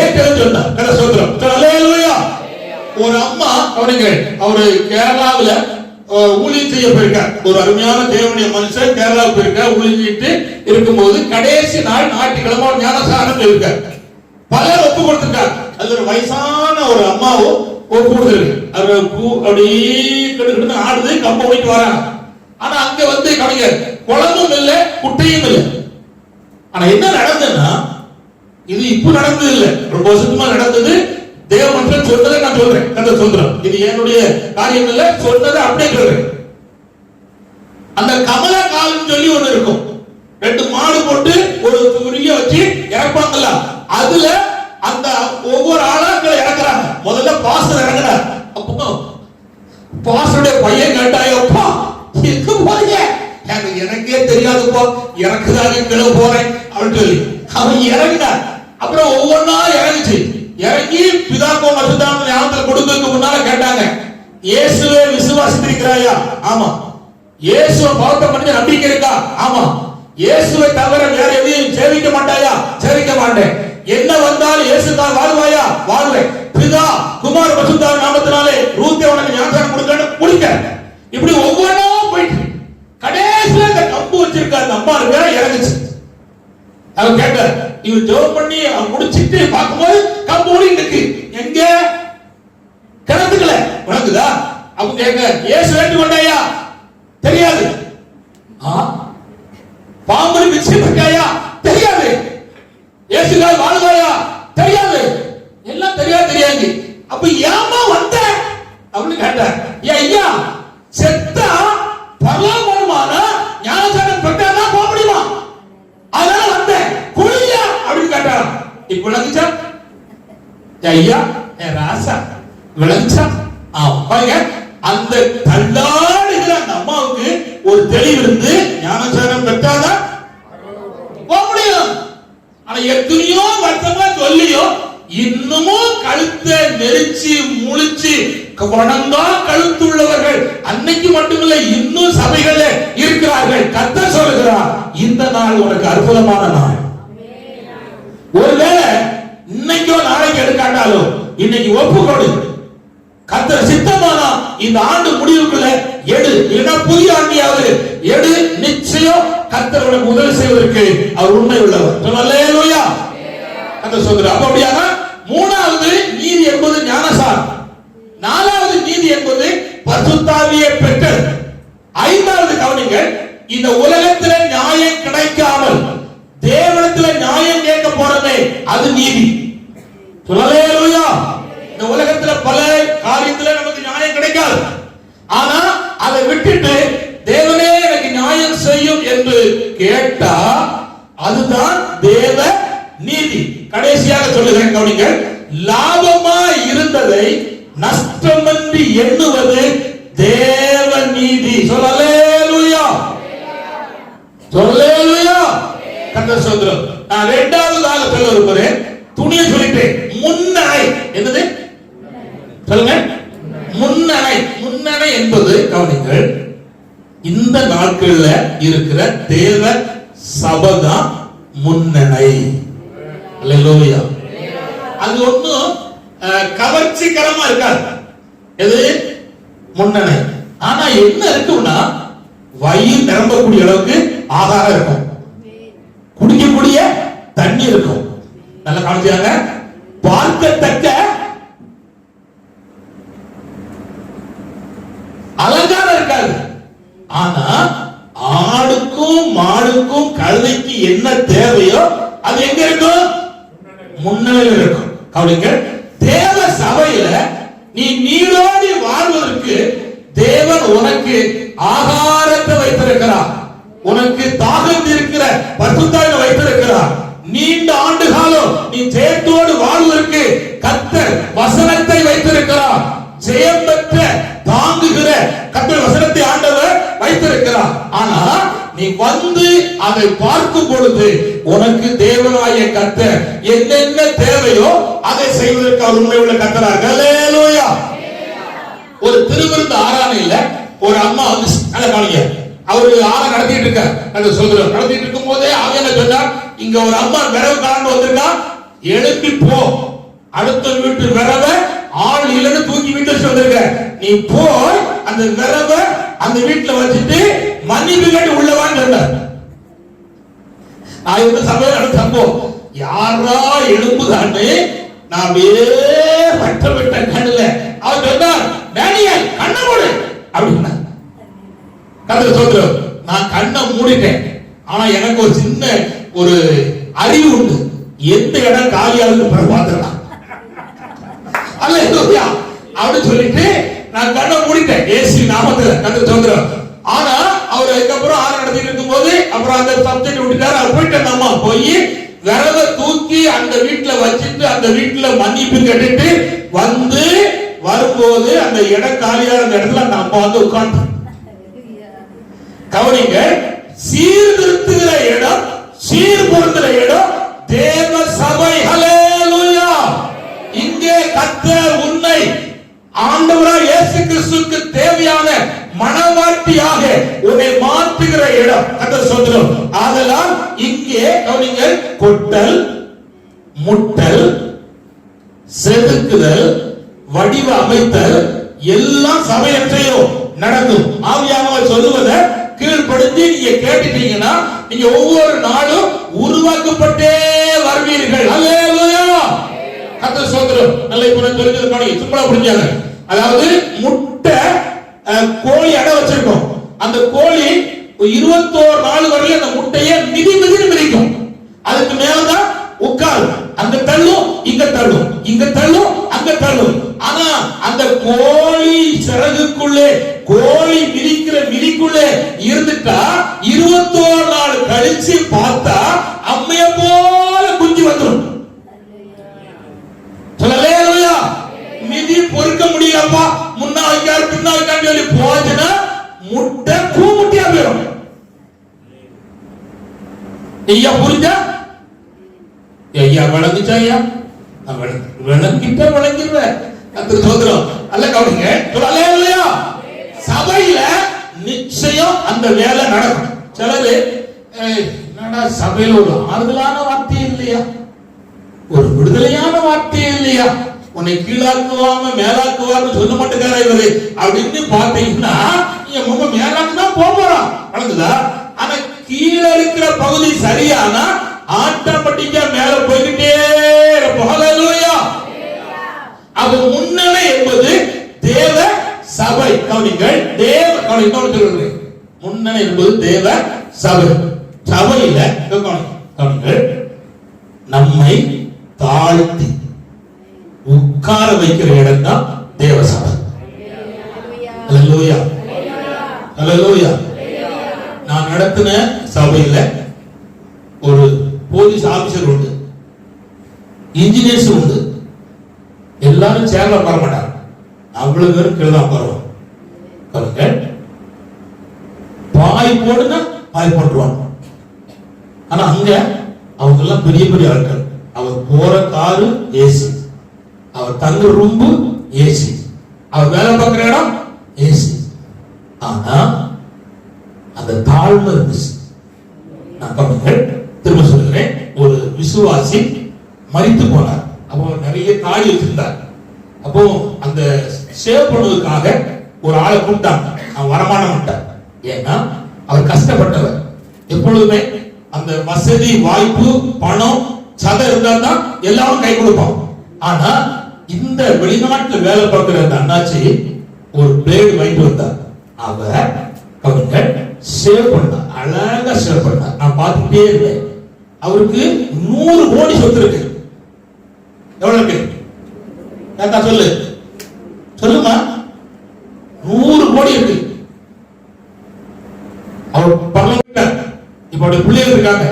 [SPEAKER 2] ஏற்றது சொன்னார். கதை சொல்றோம். அல்லேலூயா. ஒரு அம்மா கவனிங்கள், அவரு கேரளாவுல ஊழியம் செய்ய போயிருக்கார். ஒரு அருமையான தேவனுடைய மனுஷன் கேரளாவுக்கு போயிருக்கார். ஊழியம் செய்யிட்டு இருக்கும்போது கடைசி நாள் ஞாயிற்றுக்கிழமை ஞானஸ்நானம் இருக்கார். பலர் ஒப்பு கொடுத்திருக்கார். அது ஒரு வயசான ஒரு அம்மாவும் ஒப்பு கொடுத்திருக்கு. அது அப்படியே கிட்ட ஆடுது, கம்ப போயிட்டு வராங்க. ஆனா அங்க வந்து கவிஞர் குளமும் இல்லை, குட்டையும் இல்லை. ஆனா என்ன நடந்ததுன்னா, இது இப்ப நடந்தது இல்லை, ரொம்ப வருஷமா நடந்தது. தேவமன்றன் சொன்னதை நான் சொல்றேன், கதை சொல்றேன். இது என்னுடைய காரியம் இல்ல, சொன்னதை அப்படியே சொல்றேன். அந்த கமல காலம் சொல்லி ஒண்ணு இருக்கும். 2 மாடு போட்டு ஒரு துரிய வச்சு இறப்பாங்கல்ல, அதுல அந்த ஒவ்வொரு ஆளாக்களை இறக்குறாங்க. முதல்ல பாஸ்டர் இறங்குறார். அப்போ பாஸ்டருடைய பையன் கேட்டாயோப்பா எங்க போறீங்க? எனக்கே தெரியாதுப்பா, இறக்குதாங்க கீழே போறேன் அப்படின்னு சொல்லி அவன் இறங்கினார். அப்புறம் ஒவ்வொன்னா இறங்குச்சு. இறங்கி பிதாக்கோ மசுதான் ஞானத்தில் கொடுக்கிறதுக்கு முன்னால கேட்டாங்க, இயேசுவை விசுவாசித்திருக்கிறாயா? ஆமா. இயேசுவை பௌத்த பண்ணி நம்பிக்கை இருக்கா? ஆமா. இயேசுவை தவிர வேற எதையும் சேவிக்க மாட்டாயா? சேவிக்க மாட்டேன். என்ன வந்தாலும் இயேசுதான் வாழ்வாயா? வாழ்வேன். பிதா குமார பரிசுத்த நாமத்தினாலே ரூத்தே உனக்கு ஞானஸ்நானம் கொடுக்கணும், குடிக்க. இப்படி ஒவ்வொன்றா போயிட்டு கடைசியில இந்த கம்பு வச்சிருக்க அந்த அம்மா இருக்க இறங்குச்சு. அவன் கேட்ட, இவன் ஜெபம் பண்ணி அவன் முடிச்சிட்டு பார்க்கும்போது கம்பு ஓடிட்டு இருக்கு. எங்க கிணத்துக்கல உனக்குதா? அவங்க கேட்க, இயேசு வேண்டு கொண்டாயா? தெரியாது. பாம்பு பிச்சை இருக்காயா? தெரியாது. இயேசுகால் வாழ்வாயா? தெரியாது. எல்லாம் தெரியாது. தெரியாது. அப்ப ஏமா வந்த அப்படின்னு கேட்டார். ஐயா, செத்தா பரலோகம் போணுமானா ஞானஸ்நானம் பெற்றாதான் போக முடியுமா? அதனால வந்தேன், குளியா அப்படின்னு கேட்டார். இப்ப விளங்குச்சா ஐயா? ராசா விளங்குச்சா? பாருங்க, அந்த தள்ளாடுகிற அந்த அம்மாவுக்கு ஒரு தெளிவு இருந்து ஞானஸ்நானம் பெற்றாதான் போக முடியும். ஆனா எத்தனையோ வருஷமா சொல்லியோ இன்னமும் கழுத்தை நெரிச்சு முழிச்சு வணங்கா கழுத்துள்ளவர்கள் அன்னைக்கு மட்டுமில்லை, இன்னும் சபைகளே இருக்கிறார்கள். கர்த்தர் சொல்லுகிறார், இந்த நாள் உனக்கு அற்புதமான நாள். ஒருவேளை இன்னைக்கோ நாளைக்கு எடுக்காட்டாலும் இன்னைக்கு ஒப்புக்கொடு. கர்த்தர் சித்தமானா இந்த ஆண்டு முடிவுக்குள்ள எடு, இல்லைன்னா புதிய ஆண்டியாவது எடு. நிச்சயம் கர்த்தர் உனக்கு உதவி செய்வதற்கு அவர் உண்மை உள்ளவர். அல்லேலூயா. கர்த்தர் சொல்கிறார். அப்ப அப்படியாக மூணாவது நீதி என்பது ஞானஸ்நானம். நாலாவது நீதி என்பது பரிசுத்தாவியை பெற்றது. ஐந்தாவது கவனிங்கள், இந்த உலகத்திலே நியாயம் கிடைக்காமல் தேவனிடத்திலே நியாயம் கேட்க போறதே அது நீதி. காரியத்துல நமக்கு நியாயம் கிடைக்காது. ஆனா அதை விட்டுட்டு தேவனே எனக்கு நியாயம் செய்யும் என்று கேட்டா அதுதான் தேவ நீதி. கடைசியாக சொல்லுகிறேன் கவனிங்கள். லாபமா இருந்ததை நஷ்டமின்றி எண்ணுவது தேவ நீதி. அல்லேலூயா, அல்லேலூயா. கர்த்தர் ஸ்தோத்திரம். நான் இரண்டாவதாக சொல்ல விரும்புகிறேன். துணியை சொல்லிட்டேன். முன்னணை என்னது சொல்லுங்க. முன்னணை. முன்னணை என்பது கவனிங்கள், இந்த நாட்கள்ல இருக்கிற தேவ சபைதான் முன்னணை. அல்லேலூயா. அது ஒண்ணும் கவர்ச்சிகரமா இருக்காது. எது முன்னணை. ஆனா என்ன இருக்கும்னா வயிறு நிரம்பக்கூடிய அளவுக்கு ஆகாரம் இருக்கும், குடிக்கக்கூடிய தண்ணி இருக்கும். நல்லா கவனிச்சாங்க. பார்க்கத்தக்க அலங்காரம் இருக்காது. ஆனா ஆடுக்கும் மாடுக்கும் கழுதைக்கு என்ன தேவையோ அது எங்க இருக்கும்? முன்னணியில் இருக்கும். கவனிங்க. தேவ சபையில நீ நீரோடி வாழ்வதற்கு தேவன் உனக்கு ஆகாரத்தை வைத்திருக்கிறார், உனக்கு தாகம் இருக்கிற பரிசுத்தாவியை வைத்திருக்கிறார். நீண்ட ஆண்டு காலம் நீ ஜெயத்தோடு வாழ்வதற்கு கர்த்தர் வசனத்தை வைத்திருக்கிறார். ஜெயம் பெற்ற தாங்குகிற கர்த்தர் வசனத்தை ஆண்டவர் வைத்திருக்கிறார். ஆனா நீ வந்து அதை பார்க்கும் பொழுது உனக்கு தேவனாகிய கர்த்தர் என்னென்ன தேவையோ அதை செய்வதற்கு அவர் உண்மை உள்ள கர்த்தராக. அல்லேலூயா. ஒரு திருவிருந்து ஆராதனையில ஒரு அம்மா வந்து நல்ல காணிங்க, அவரு ஆரா நடத்திட்டு இருக்க அந்த சொல்கிறோம். நடத்திட்டு இருக்கும் போதே அவங்க என்ன சொன்னார், இங்க ஒரு அம்மா விரவு கலந்து வந்திருக்கா, எழுப்பி போ, அடுத்த வீட்டு விரவை ஆள் இல்லைன்னு தூக்கி வீட்டு வந்திருக்க, நீ போய் அந்த விரவை அந்த வீட்டுல வச்சுட்டு மன்னிப்பு கேட்டு உள்ளவான்னு சொன்னார். நான் இந்த சபையில் நடந்த சம்பவம், யாரா எழும்புதான்னு நான் அப்படியே பட்ட விட்ட கண்ணுல அவர் சொன்னார், டேனியல் கண்ணை மூடு அப்படின்னா. கர்த்தர் ஸ்தோத்திரம். நான் கண்ணை மூடிட்டேன். ஆனா எனக்கு ஒரு சின்ன ஒரு அறிவு உண்டு, எந்த இடம் காலியாகுது பிறகு பார்த்துடலாம். அல்லேலூயா அப்படின்னு சொல்லிட்டு நான் கண்ணை மூடிட்டேன் இயேசு நாமத்துல. கர்த்தர் ஸ்தோத்திரம். ஆனா அவர் அதுக்கப்புறம் ஆறு நடத்திட்டு இருக்கும் போது அப்புறம் அந்த சப்ஜெக்ட் விட்டுட்டாரு. அவர் போயிட்டு அம்மா போய் விரவை தூக்கி அந்த வீட்டுல வச்சுட்டு அந்த வீட்டுல மன்னிப்பு கேட்டுட்டு வந்து வரும்போது அந்த இடம் காலியான இடத்துல அந்த அம்மா வந்து உட்கார்ந்து கவனிங்க. சீர்திருத்துகிற இடம், சீர்பொருந்துகிற இடம் தேவ சபை. ஹல்லேலூயா. இங்கே கர்த்தர் உன்னை ஆண்டவராய் இயேசு கிறிஸ்துவுக்கு தேவையான மனவாட்டியாக உன்னை மாற்றுகிற இடம். கர்த்தர் ஸ்தோத்திரம். ஆதலால் இங்கே கவனிங்க, கொட்டல், முட்டல், செதுக்குதல், வடிவ அமைத்தல் எல்லாம் சபையற்றையோ நடக்கும். ஆவியானவர் சொல்லுவதை கீழ்ப்படுத்தி நீங்க கேட்டுட்டீங்கன்னா நீங்க ஒவ்வொரு நாளும் உருவாக்கப்பட்டே வருவீர்கள். அல்லேலூயா. கர்த்தர் ஸ்தோத்திரம். நல்ல இப்ப நான் சொல்லிட்டு இருக்கேன், சும்மா புரிஞ்சாங்க. அதாவது முட்டை கோழி அடை வச்சிருக்கோம். அந்த கோழி 21 நாள் வரையும் அந்த முட்டையை மிதி மிதிக்கும். அதுக்கு மேலதான் உட்காரும். அங்க தள்ளும், இங்க தள்ளும், இங்க தள்ளும், அங்க தள்ளும். ஆனா அந்த கோழி சிறகுக்குள்ளே, கோழி மிதிக்கிற மிதிக்குள்ளே இருந்துட்டா 21 நாள் கழிச்சு பார்த்தா அம்மைய போல குஞ்சு வந்துடும். அல்லேலூயா. மிதி பொறுக்க முடியலப்பா, முன்னா வைக்காரு பின்னா வைக்காரு சொல்லி போச்சுன்னா முட்டை கூமுட்டியா போயிடும். ஐயா புரிஞ்சா? ஐயா விளங்குச்சா? ஐயா விளங்கிட்ட விளங்கிடுவேன். கர்த்தர் ஸ்தோத்திரம். அல்ல கவனிங்க. அல்லேலூயா. சபையில நிச்சயம் அந்த வேலை நடக்கும். சிலரு என்னடா சபையில ஒரு ஆறுதலான வார்த்தை இல்லையா, ஒரு விடுதலையான வார்த்தை இல்லையா, உன்னை கீழாக்குவாம மேலாக்குவான்னு சொல்ல மாட்டேங்கிறா இவரு அப்படின்னு பாத்தீங்கன்னா நீங்க மேலாக்கு தான் போறான். வளர்ந்துதா? ஆனா கீழே இருக்கிற பகுதி சரியானா ஆட்டோமேட்டிக்கா மேல போய்கிட்டே இருப்போம். ஹல்லேலூயா. அது முன்னணை என்பது தேவ சபை. கவனிங்கள். தேவ கவனிங்க. முன்னணை என்பது தேவ சபை. சபையில கவனிங்கள், நம்மை தாழ்த்தி உட்கார வைக்கிற இடம் தான் தேவ சபை. அல்லேலூயா, அல்லேலூயா. நான் நடத்தின சபையில ஒரு போலீஸ் ஆபீசர் உண்டு, இன்ஜினியர்ஸ் உண்டு. எல்லாரும் சேர்ல உட்கார மாட்டாங்க, அவ்வளவு பேரும் கீழே தான் உட்காருவாங்க. பாய் போடுனா பாய் போட்டுருவாங்க. ஆனா அங்க அவங்க எல்லாம் பெரிய பெரிய ஆட்கள். அவர் போற காரு ஏசி, அவர் தங்க ரூம்பு ஏசி, அவர் வேலை பார்க்கிற இடம் ஏசி. ஆனா அந்த தாழ்மை இருந்துச்சு. நான் திரும்ப சொல்லுகிறேன், ஒரு விசுவாசி மரித்து போனார். அப்போ நிறைய தாடி வச்சிருந்தார். அப்போ அந்த சேவ் பண்ணுவதற்காக ஒரு ஆளை கூப்பிட்டாங்க. அவன் வரமானம் விட்டார். ஏன்னா அவர் கஷ்டப்பட்டவர். எப்பொழுதுமே அந்த வசதி வாய்ப்பு பணம் சதை இருந்தா தான் எல்லாரும் கை கொடுப்போம். ஆனா இந்த வெளிநாட்டுல வேலை பார்க்கிற அந்த அண்ணாச்சி ஒரு பிளேடு வாங்கிட்டு வந்தார். அவங்க சேவ் பண்ணார், அழகா சேவ் பண்ணார். நான் பார்த்துட்டே இருந்தேன். அவருக்கு 100 கோடி சொத்து இருக்கு. எவ்வளவு இருக்கு கேட்டா சொல்லு, சொல்லுமா. 100 கோடி இருக்கு. அவர் பரலோகத்தில் இப்ப அவருடைய பிள்ளைகள் இருக்காங்க.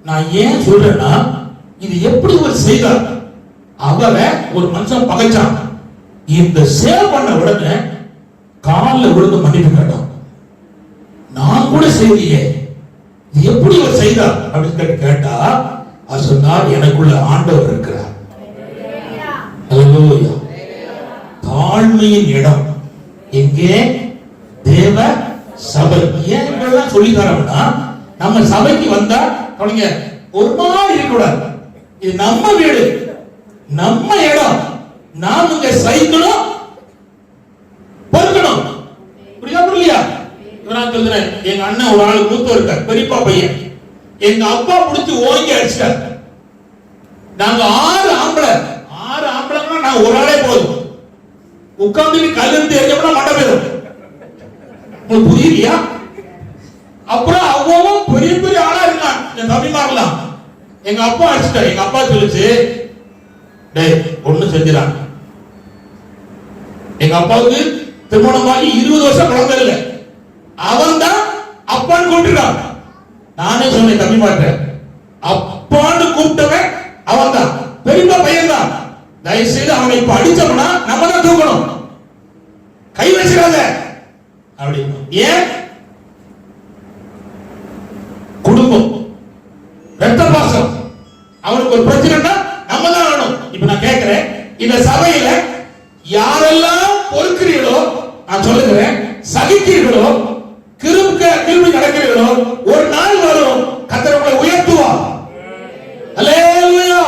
[SPEAKER 2] நான் ஏன் சொல்றேன்னா, இது எப்படி ஒரு செய்தார். அவரை ஒரு மனுஷன் பகைச்சான். இந்த சேவ் பண்ண உடனே காலில் விழுந்து மன்னிப்பு கேட்டான். நான் கூட செய்தியே, இது எப்படி ஒரு செய்தார் அப்படின்னு கேட்டா அவர் சொன்னார், எனக்குள்ள ஆண்டவர் இருக்கிறார். அல்லேலூயா. தாழ்மையின் இடம் எங்கே? தேவ சபை. ஏன் இப்படிலாம் சொல்லி தரோம்னா, நம்ம சபைக்கு வந்தா அவனுங்க ஒரு மாதிரி இருக்கக்கூடாது. இது நம்ம வீடு, நம்ம இடம். நாம் இங்க சைக்கணும், பொறுக்கணும். புரியுதா? நான் சொல்றேன், எங்க அண்ணன் ஒரு ஆள் மூத்த இருக்கார், பெரியப்பா பையன். எங்க அப்பா பிடிச்சி ஓங்கி அடிச்சிட்டார். நாங்க 6 ஆம்பளை நான் ஒரு ஆளே போதும். உட்கார்ந்து கல் இருந்து எரிஞ்சோம்னா மண்டை போயிடும். உங்களுக்கு புரியலையா? அப்புறம் அவ்வளவும் பெரிய பெரிய ஆளா இருக்கான். என் தம்பி மாறலாம். எங்க அப்பா அடிச்சுட்டார். எங்க அப்பா சொல்லிச்சு, டேய் ஒண்ணு செஞ்சிடான். எங்க அப்பாவுக்கு திருமணமாகி 20 வருஷம் குழந்தை இல்லை. அவன் தான் அப்பான்னு கூப்பிட்டுறான். நானே சொன்னேன் தம்பி மாட்டேன், அப்பான்னு கூப்பிட்டவன் அவன் தான், பெரியப்பா பையன் தான். தயவு செய்து அவனை இப்ப அடிச்சோம்னா நம்ம தான் தூக்கணும், கை வச்சிடாத அப்படின்னு. ஏன்? குடும்பம், ரத்த பாசம். அவனுக்கு ஒரு பிரச்சனைனா நம்ம தான் வேணும். இப்ப நான் கேட்கிறேன், இந்த சபையில யாரெல்லாம் பொறுக்கிறீர்களோ, நான் சொல்லுகிறேன், சகிக்கிறீர்களோ, கிருபி நடக்கிறீர்களோ, ஒரு நாள் வரும் கர்த்தர் உங்களை உயர்த்துவார். அல்லேலூயா.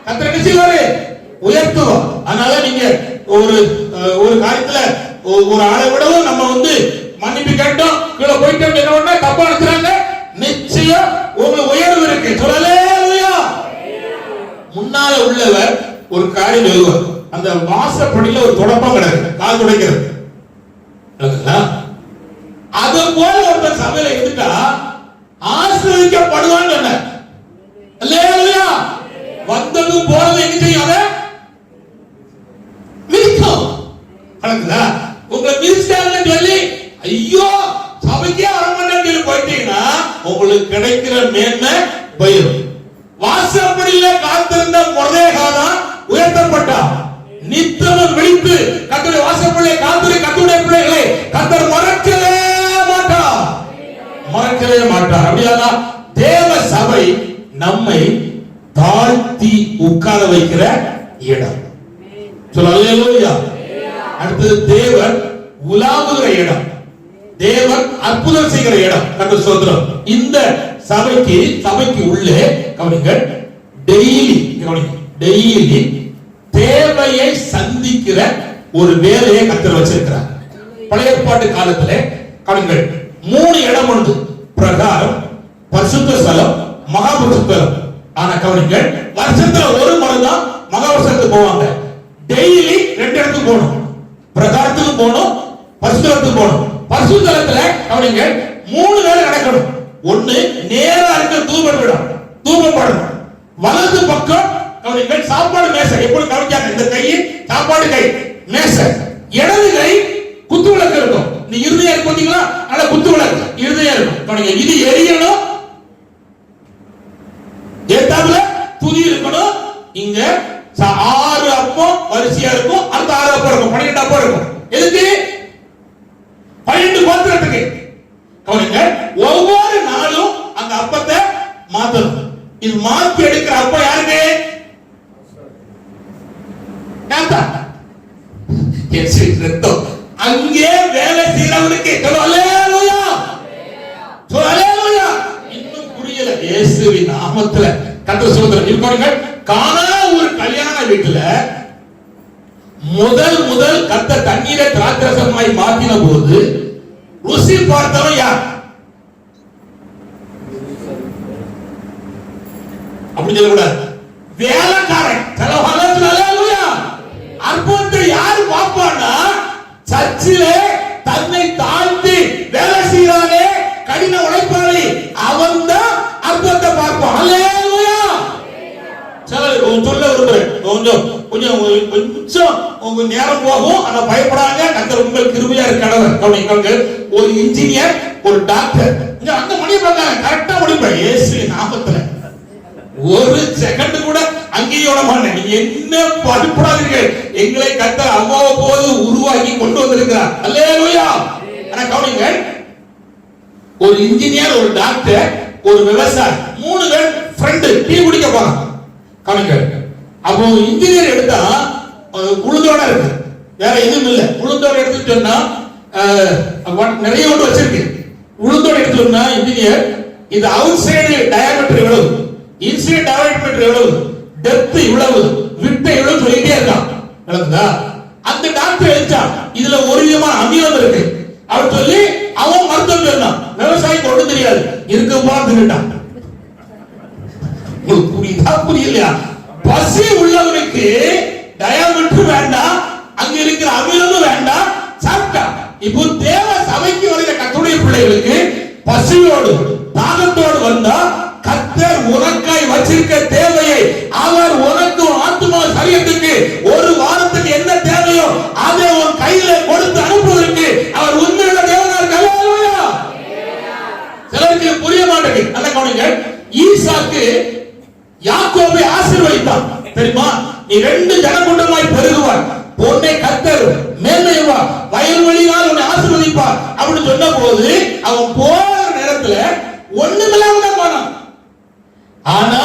[SPEAKER 2] கர்த்தர் நிச்சயமாவே உயர்த்துவார். அதனால நீங்க ஒரு காரியத்துல ஒரு ஆளை விடவும் நம்ம மன்னிப்பு கேட்டோம், கீழே போயிட்டோம் என்ன ஒண்ணு தப்பா நினைச்சாங்க, நிச்சயம் உங்களுக்கு உயர்வு இருக்கு. சொல்லலேலூயா. முன்னால உள்ளவர் ஒரு காரியம் எழுதுவார். அந்த வாசப்படியில ஒரு தொடப்பம் கிடக்கு, கால் துடைக்கிறது. அது போல ஒருத்தர் சபையில இருந்துட்டா ஆசீர்வதிக்கப்படுவான்னு சொன்ன. அல்லேலூயா. வந்தது போறது எங்க செய்யும்? அதை மிதிக்கும். உங்களை மிதிச்சாங்கன்னு சொல்லி ஐயோ சபைக்கே வரமாட்டேன்னு சொல்லி போயிட்டீங்கன்னா உங்களுக்கு கிடைக்கிற மேன்மை போயிடும். வாசப்படியில காத்திருந்த மொர்தேகாய் உயர்த்தப்பட்டார். நித்தமும் விழித்து கர்த்தருடைய வாசப்படியிலே காத்திரு கர்த்தருடைய பிள்ளைகளை கர்த்தர் மறக்கவே மாட்டார். அப்படியா? தேவ சபை நம்மை தாழ்த்தி உட்கார வைக்கிற இடம். அல்லேலூயா. அடுத்தது தேவன் உலாவுகிற இடம், தேவன் அற்புதம் செய்கிற இடம். கர்த்தர் ஸ்தோத்திரம். இந்த சபைக்கு உள்ளே கவனிங்கள், டெய்லி தேவையை சந்திக்கிற ஒரு வேலையை கர்த்தர் வச்சிருக்கிறார். பழைய ஏற்பாட்டு காலத்திலே கவனிங்கள், 3 இடம் உண்டு. பிரகாரம், பரிசுத்த ஸ்தலம், மகாபரிசுத்த ஸ்தலம். ஆனா கவனிங்கள், வருஷத்துல ஒரு முறை தான் மகாபரிசுத்தத்துக்கு போவாங்க. டெய்லி 2 இடத்துக்கு போகணும். பிரகாரத்துக்கு போகணும், பரிசுத்தத்துக்கு போகணும். பரிசுத்தத்துல கவனிங்கள் 3 வேலை நடக்கணும். ஒண்ணு, நேரா இருக்க தூபம் படணும். வலது பக்கம் கவனிங்கள் சாப்பாடு மேசை. எப்படி கவனிக்காங்க? இந்த கை சாப்பாடு கை மேசை, இடது கை குத்துவிளக்கு இது எரியணும், ஏத்தாப்புல துதி இருக்கணும். இங்க 6 அப்பம் வரிசையா இருக்கும், அடுத்த 6 அப்பம் இருக்கும், 12 அப்பம் இருக்கும். எதுக்கு? 12 கோத்திரத்துக்கு. கவனிங்க, ஒவ்வொரு நாளும் அந்த அப்பத்தை மாத்தணும். இது மாத்தி எடுக்கிற அப்பம் யாருக்கு? அங்கே வேலை செய்யறவனுக்கு. இன்னும் புரியல. இயேசுவின் நாமத்துல கர்த்தர் சொல்றார். இப்போங்க கானா ஒரு கல்யாண வீட்டுல முதல் கர்த்தர் தண்ணீரை திராட்சரசமாய் மாத்தின போது ருசி பார்த்தவன் யார்? அப்படி சொல்லக்கூடாது, வேலைக்காரன். அற்புதத்தை யாரு பார்ப்பான்னா, சர்ச்சிலே தன்னை தாழ்த்தி வேலை செய்யறானே கடின உழைப்பாளி, அவன் தான் அற்புதத்தை பார்ப்பான். அல்லேலூயா. சொல்ல விரும்புறேன், கொஞ்சம் உங்க நேரம் போகும், ஆனா பயப்படாங்க. கர்த்தர் உங்கள் கிருபையா இருக்கிறவர். கவனிங்க, ஒரு இன்ஜினியர், ஒரு டாக்டர் அங்க மணி பார்த்தாங்க, கரெக்டா முடிப்பேன். இயேசுவின் நாமத்துல ஒரு செகண்ட் கூட அங்கேயே விட மாட்டேன். நீங்க என்ன பயப்படாதீர்கள், எங்களை கர்த்தர் அவ்வப்போது உருவாக்கி கொண்டு வந்திருக்கிறார். அல்லேலூயா. ஆனா கவனிங்க, ஒரு இன்ஜினியர், ஒரு டாக்டர், ஒரு விவசாயி, 3 பேர் ஃப்ரெண்ட் டீ குடிக்க போறாங்க. கவனிங்க, அப்போ இன்ஜினியர் எடுத்தா உளுந்தோட இருக்கு, வேற எதுவும் இல்ல. உளுந்தோட எடுத்துட்டோம்னா நிறைய ஒன்று வச்சிருக்கு. உளுந்தோட எடுத்துட்டோம்னா இன்ஜினியர் இது அவுட் சைடு டயாமீட்டர் இவ்வளவு, இன்சைட் டயாமீட்டர் எவ்வளவு, டெப்த் இவ்வளவு, விட்த் இவ்வளவு சொல்லிட்டே இருக்கான். நடக்குதா? அந்த டாக்டர் எழுச்சா இதுல ஒரு விதமான அமிலம் இருக்கு அவர் சொல்லி அவன் மருத்துவம் சொன்னான். விவசாயிக்கு ஒன்றும் தெரியாது, இருக்கு பார்த்துட்டான். புரியுதா புரியலையா? பசி உள்ளவனுக்கு டயாமீட்டர் வேண்டாம், அங்க இருக்கிற அமிலமும் வேண்டாம், சாப்பிட்டா. இப்போ தேவ சபைக்கு வருகிற கர்த்தருடைய பிள்ளைகளுக்கு பசியோடு தாகத்தோடு வந்தா கர்த்தர் உனக்காய் வச்சிருக்க தேவையை அவர் உனக்கு ஆத்துமா சரீரத்துக்கு ஒரு வாரத்துக்கு என்ன தேவையோ அதை உன் கையில கொடுத்து அனுப்புவதற்கு அவர் உண்மையுள்ள தேவனா இருக்காரு. சிலருக்கு புரிய மாட்டேங்குது. நல்ல கவனிங்க, ஈசாக்கு யாக்கோபை ஆசீர்வதித்தான். தெரியுமா? நீ 2 ஜனக்கூட்டமாய் பெருகுவாய், உன்னை கர்த்தர் மேன்மையுவார், வயல்வெளியால் உன்னை ஆசீர்வதிப்பார் அப்படின்னு சொன்ன போது அவன் போற நேரத்துல ஒண்ணுமில்லாம தான் போனான். ஆனா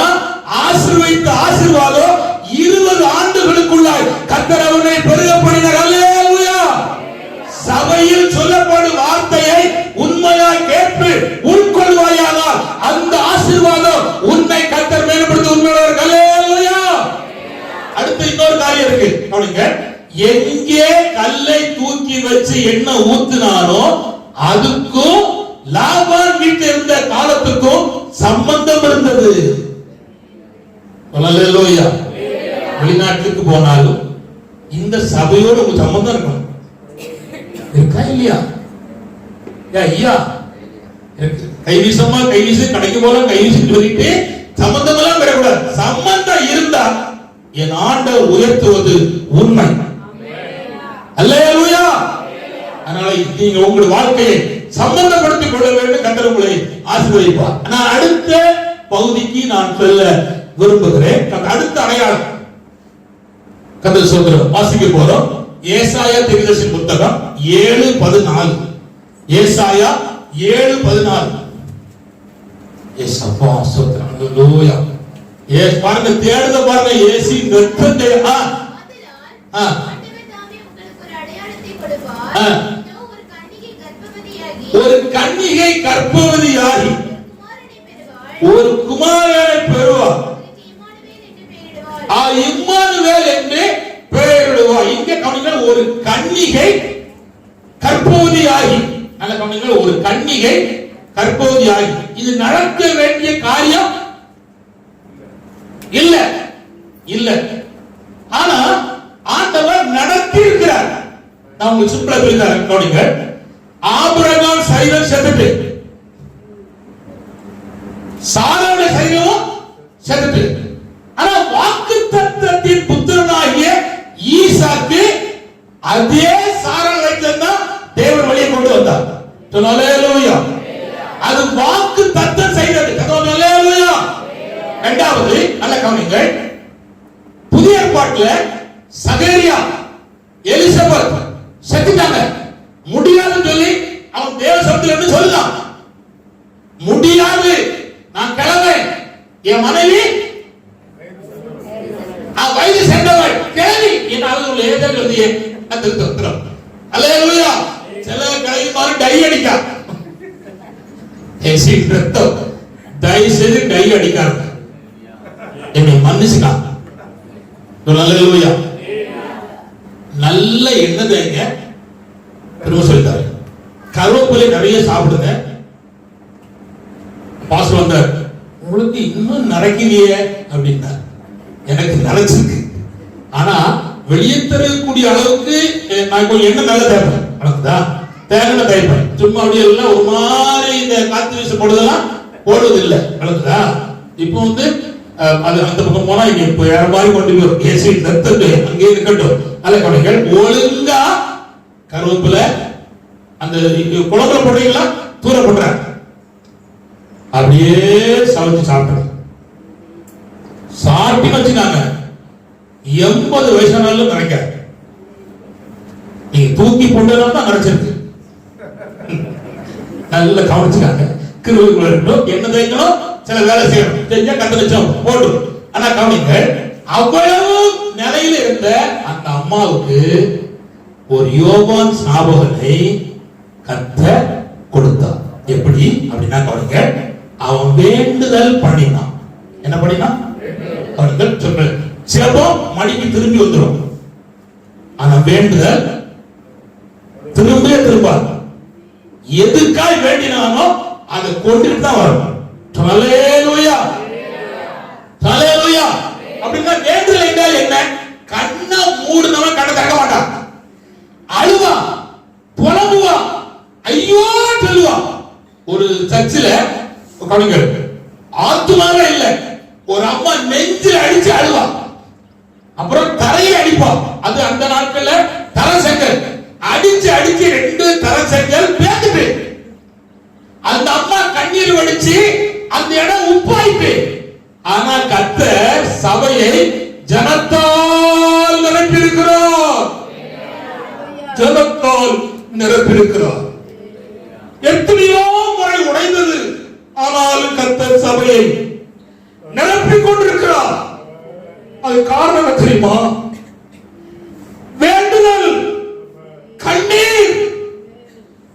[SPEAKER 2] ஆசீர்வதித்த ஆசீர்வாதம் 20 ஆண்டுகளுக்குள்ளாய் கர்த்தர் அவனை பெருக பண்ணினார். அல்லேலூயா. சபையில் சொல்லப்படும் வார்த்தையை உண்மையாய் கேட்டு உட்கொள்வாயானால் அந்த ஆசீர்வாதம் உன்னை கர்த்தர் மேம்படுத்த உண்மையாளர். அல்லேலூயா. அடுத்து இன்னொரு காரியம் இருக்கு. கவனிங்க, எங்கே கல்லை தூக்கி வச்சு எண்ணெய் ஊத்துனானோ அதுக்கும் லாபான் வீட்டில் இருந்த காலத்துக்கும் சம்பந்தம் இருந்தது. அல்லேலூயா. வெளிநாட்டுக்கு போனாலும் இந்த சபையோடு உங்க சம்பந்தம் இருக்கணும். இருக்கா இல்லையா? ஐயா கைவீசமா கைவீசு, கடைக்கு போல கைவீசு சொல்லிட்டு சம்பந்தம் எல்லாம் பெறக்கூடாது. சம்பந்தம் இருந்தா என் ஆண்டவர் உயர்த்துவது உண்மை. அல்லேலூயா. அதனால நீங்க உங்களுடைய வாழ்க்கையை சம்பந்தப்படுத்திக் கொள்ள வேண்டும். கர்த்தர் உங்களை ஆசீர்வதிப்பார். நான் அடுத்த பகுதிக்கு நான் சொல்ல விரும்புகிறேன். அடுத்த அடையாளம் கர்த்தர் சொல்றார், வாசிக்க போறோம். ஏசாயா தீர்க்கதரிசி புத்தகம் 7:14. ஏசாயா 7:14. ஏசப்பா ஸ்தோத்திரம். அல்லேலூயா. பாருங்க, தேடுத பாருங்க, இயேசு ரத்தத்தை ஒரு கன்னிகை கர்ப்பவதியாகி ஒரு குமாரனை பெறுவார், இம்மானுவேல் என்று பெயரிடுவார். இங்க கவனிங்க, ஒரு கன்னிகை கர்ப்பவதியாகி. நல்ல கவனிங்க, ஒரு கன்னிகை கர்ப்பவதியாகி. இது நடக்க வேண்டிய காரியம் இல்ல இல்ல, ஆனா ஆண்டவர் நடத்தி இருக்கிறார். நான் உங்களுக்கு சிம்பிளா சொல்லித்தரேன். கவனிங்க, ஆபிரகாம் சரீரம் செத்துட்டு, சாராவுடைய சரீரமும் செத்துட்டு, ஆனா வாக்குத்தத்தத்தின் புத்திரனாகிய ஈசாக்கு அதே சாரா வயிற்றில் தான் தேவன் வழியை கொண்டு வந்தார். அல்லேலூயா. அது இரண்டாவது நல்ல கவனிங்கள், புதிய ஏற்பாட்டுல சகரியா எலிசபெத் செத்துட்டாங்க. முடியாதுன்னு சொல்லி அவன் தேவ சபையில இருந்து சொல்லலாம், முடியாது, நான் கிளம்பேன், என் மனைவி வயது சென்றவள் கேள்வி என் அலுவலக எழுதிய திருத்தம். அல்லேலூயா. சில கிளவி மாதிரி டை அடிக்கா, தயவு செய்து டை அடிக்காங்க, என்னை மன்னிச்சுக்கா. அல்லேலூயா. நல்ல எண்ணெய் தேங்க, திரும்ப சொல்லிட்டாரு, கருவேப்பிலை நிறைய சாப்பிடுங்க. பாஸ்டர் வந்தார், உங்களுக்கு இன்னும் நடக்கலையே அப்படின்னா, எனக்கு நடச்சிருக்கு, ஆனா வெளியே தரக்கூடிய அளவுக்கு நான் கொஞ்சம் எண்ணெய் நல்ல தேவைப்பேன், தேங்காய் தேய்ப்பேன். சும்மா அப்படியே எல்லாம் ஒரு மாதிரி இந்த காத்து வீச போடுறதெல்லாம் போடுவது இல்லை, வளர்க்குதா. இப்போ வந்து அது அந்த பக்கம் போனா இங்க இப்போ வேற மாதிரி கொண்டு போய் ஏசி தத்து அங்கே இருக்கட்டும். நல்ல கவனிகள், ஒழுங்கா கருவேப்பிலை அந்த குழம்புல போடுறீங்களா, தூர போடுறாங்க, அப்படியே சமைச்சு சாப்பிடுறேன். சாப்பிட்டு வச்சுக்காங்க, 80 வயசானாலும் கிடைக்க, நீங்க தூக்கி போட்டதால தான் கிடைச்சிருக்கு. நல்ல கவனிச்சுக்காங்க. கிருவுக்குள்ள இருக்கணும், என்ன தேய்க்கணும், சில வேலை செய்யணும், செஞ்சா கத்து லட்சம் போட்டு. ஆனா கவனிங்க, அவ்வளவு நிலையில இருந்த அந்த அம்மாவுக்கு ஒரு யோவான் ஸ்நாபகனை கர்த்தர் கொடுத்தார். எப்படி அப்படின்னா கவனிங்க, அவன் வேண்டுதல் பண்ணினான். என்ன பண்ணினான்? அவர்கள் சொல்ற ஜெபம் மணிக்கு திரும்பி வந்துடும், ஆனா வேண்டுதல் திரும்பாது. எதுக்காய் வேண்டினானோ அதை கொண்டுட்டு தான் வரும். ஹல்லேலூயா, ஹல்லேலூயா. அப்படின்னா வேண்டுதல் என்றால் என்ன? கண்ணை மூடுனவன் கண்ணை திறக்க மாட்டான், அழுவா, புலம்புவா, ஐயோ சொல்லுவா. ஒரு சர்ச்சில் கவனிங்கள், ஆத்துமாவே இல்லை, ஒரு அம்மா நெஞ்சில் அடிச்சு அழுவா, அப்புறம் தரையை அடிப்பா. அது அந்த நாட்கள்ல தர செங்கல் அடிச்சு அடிச்சு 2 தர செங்கல் பேத்துட்டு அந்த அம்மா கண்ணீர் வடிச்சு அந்த இடம் உப்பாயிட்டு. ஆனா கர்த்தர் சபையை ஜனத்தால் நிரப்பியிருக்கிறார், ஜனத்தால் நிரப்பியிருக்கிறார். எத்தனையோ முறை உடைந்தது, ஆனாலும் கர்த்தர் சபையை நிரப்பிக் கொண்டிருக்கிறார். அது காரணம் தெரியுமா? வேண்டுதல், கண்ணீர்,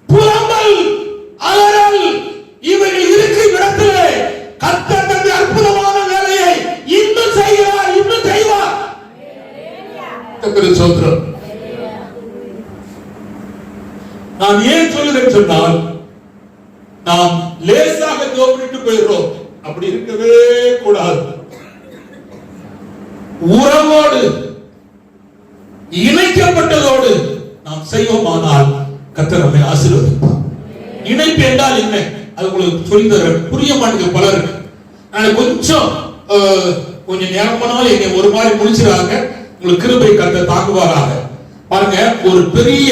[SPEAKER 2] புலம்பல், அலறல், இவைகள் இருக்கும் இடத்திலே கர்த்தர் தந்த அற்புதமான வேலையை இன்னும் செய்கிறார், இன்னும் செய்வார். கர்த்தருக்கு ஸ்தோத்திரம். நான் ஏன் சொல்லுகிறேன் சொன்னால், நாம் லேசாக தோப்பிட்டு போயிடுறோம், அப்படி இருக்கவே கூடாது. உறவோடு இணைக்கப்பட்டதோடு நாம் செய்வோமானால் கர்த்தர் நம்மை ஆசீர்வதிப்பார். இணைப்பு என்றால் என்ன? அது உங்களுக்கு சொல்லி தர புரிய மாட்டேங்குது பலருக்கு. நான் கொஞ்சம் நேரம் போனாலும் என்னை ஒரு மாதிரி முடிச்சிடாங்க. உங்களுக்கு கிருபை கர்த்தர் தாக்குவாராக. பாருங்க, ஒரு பெரிய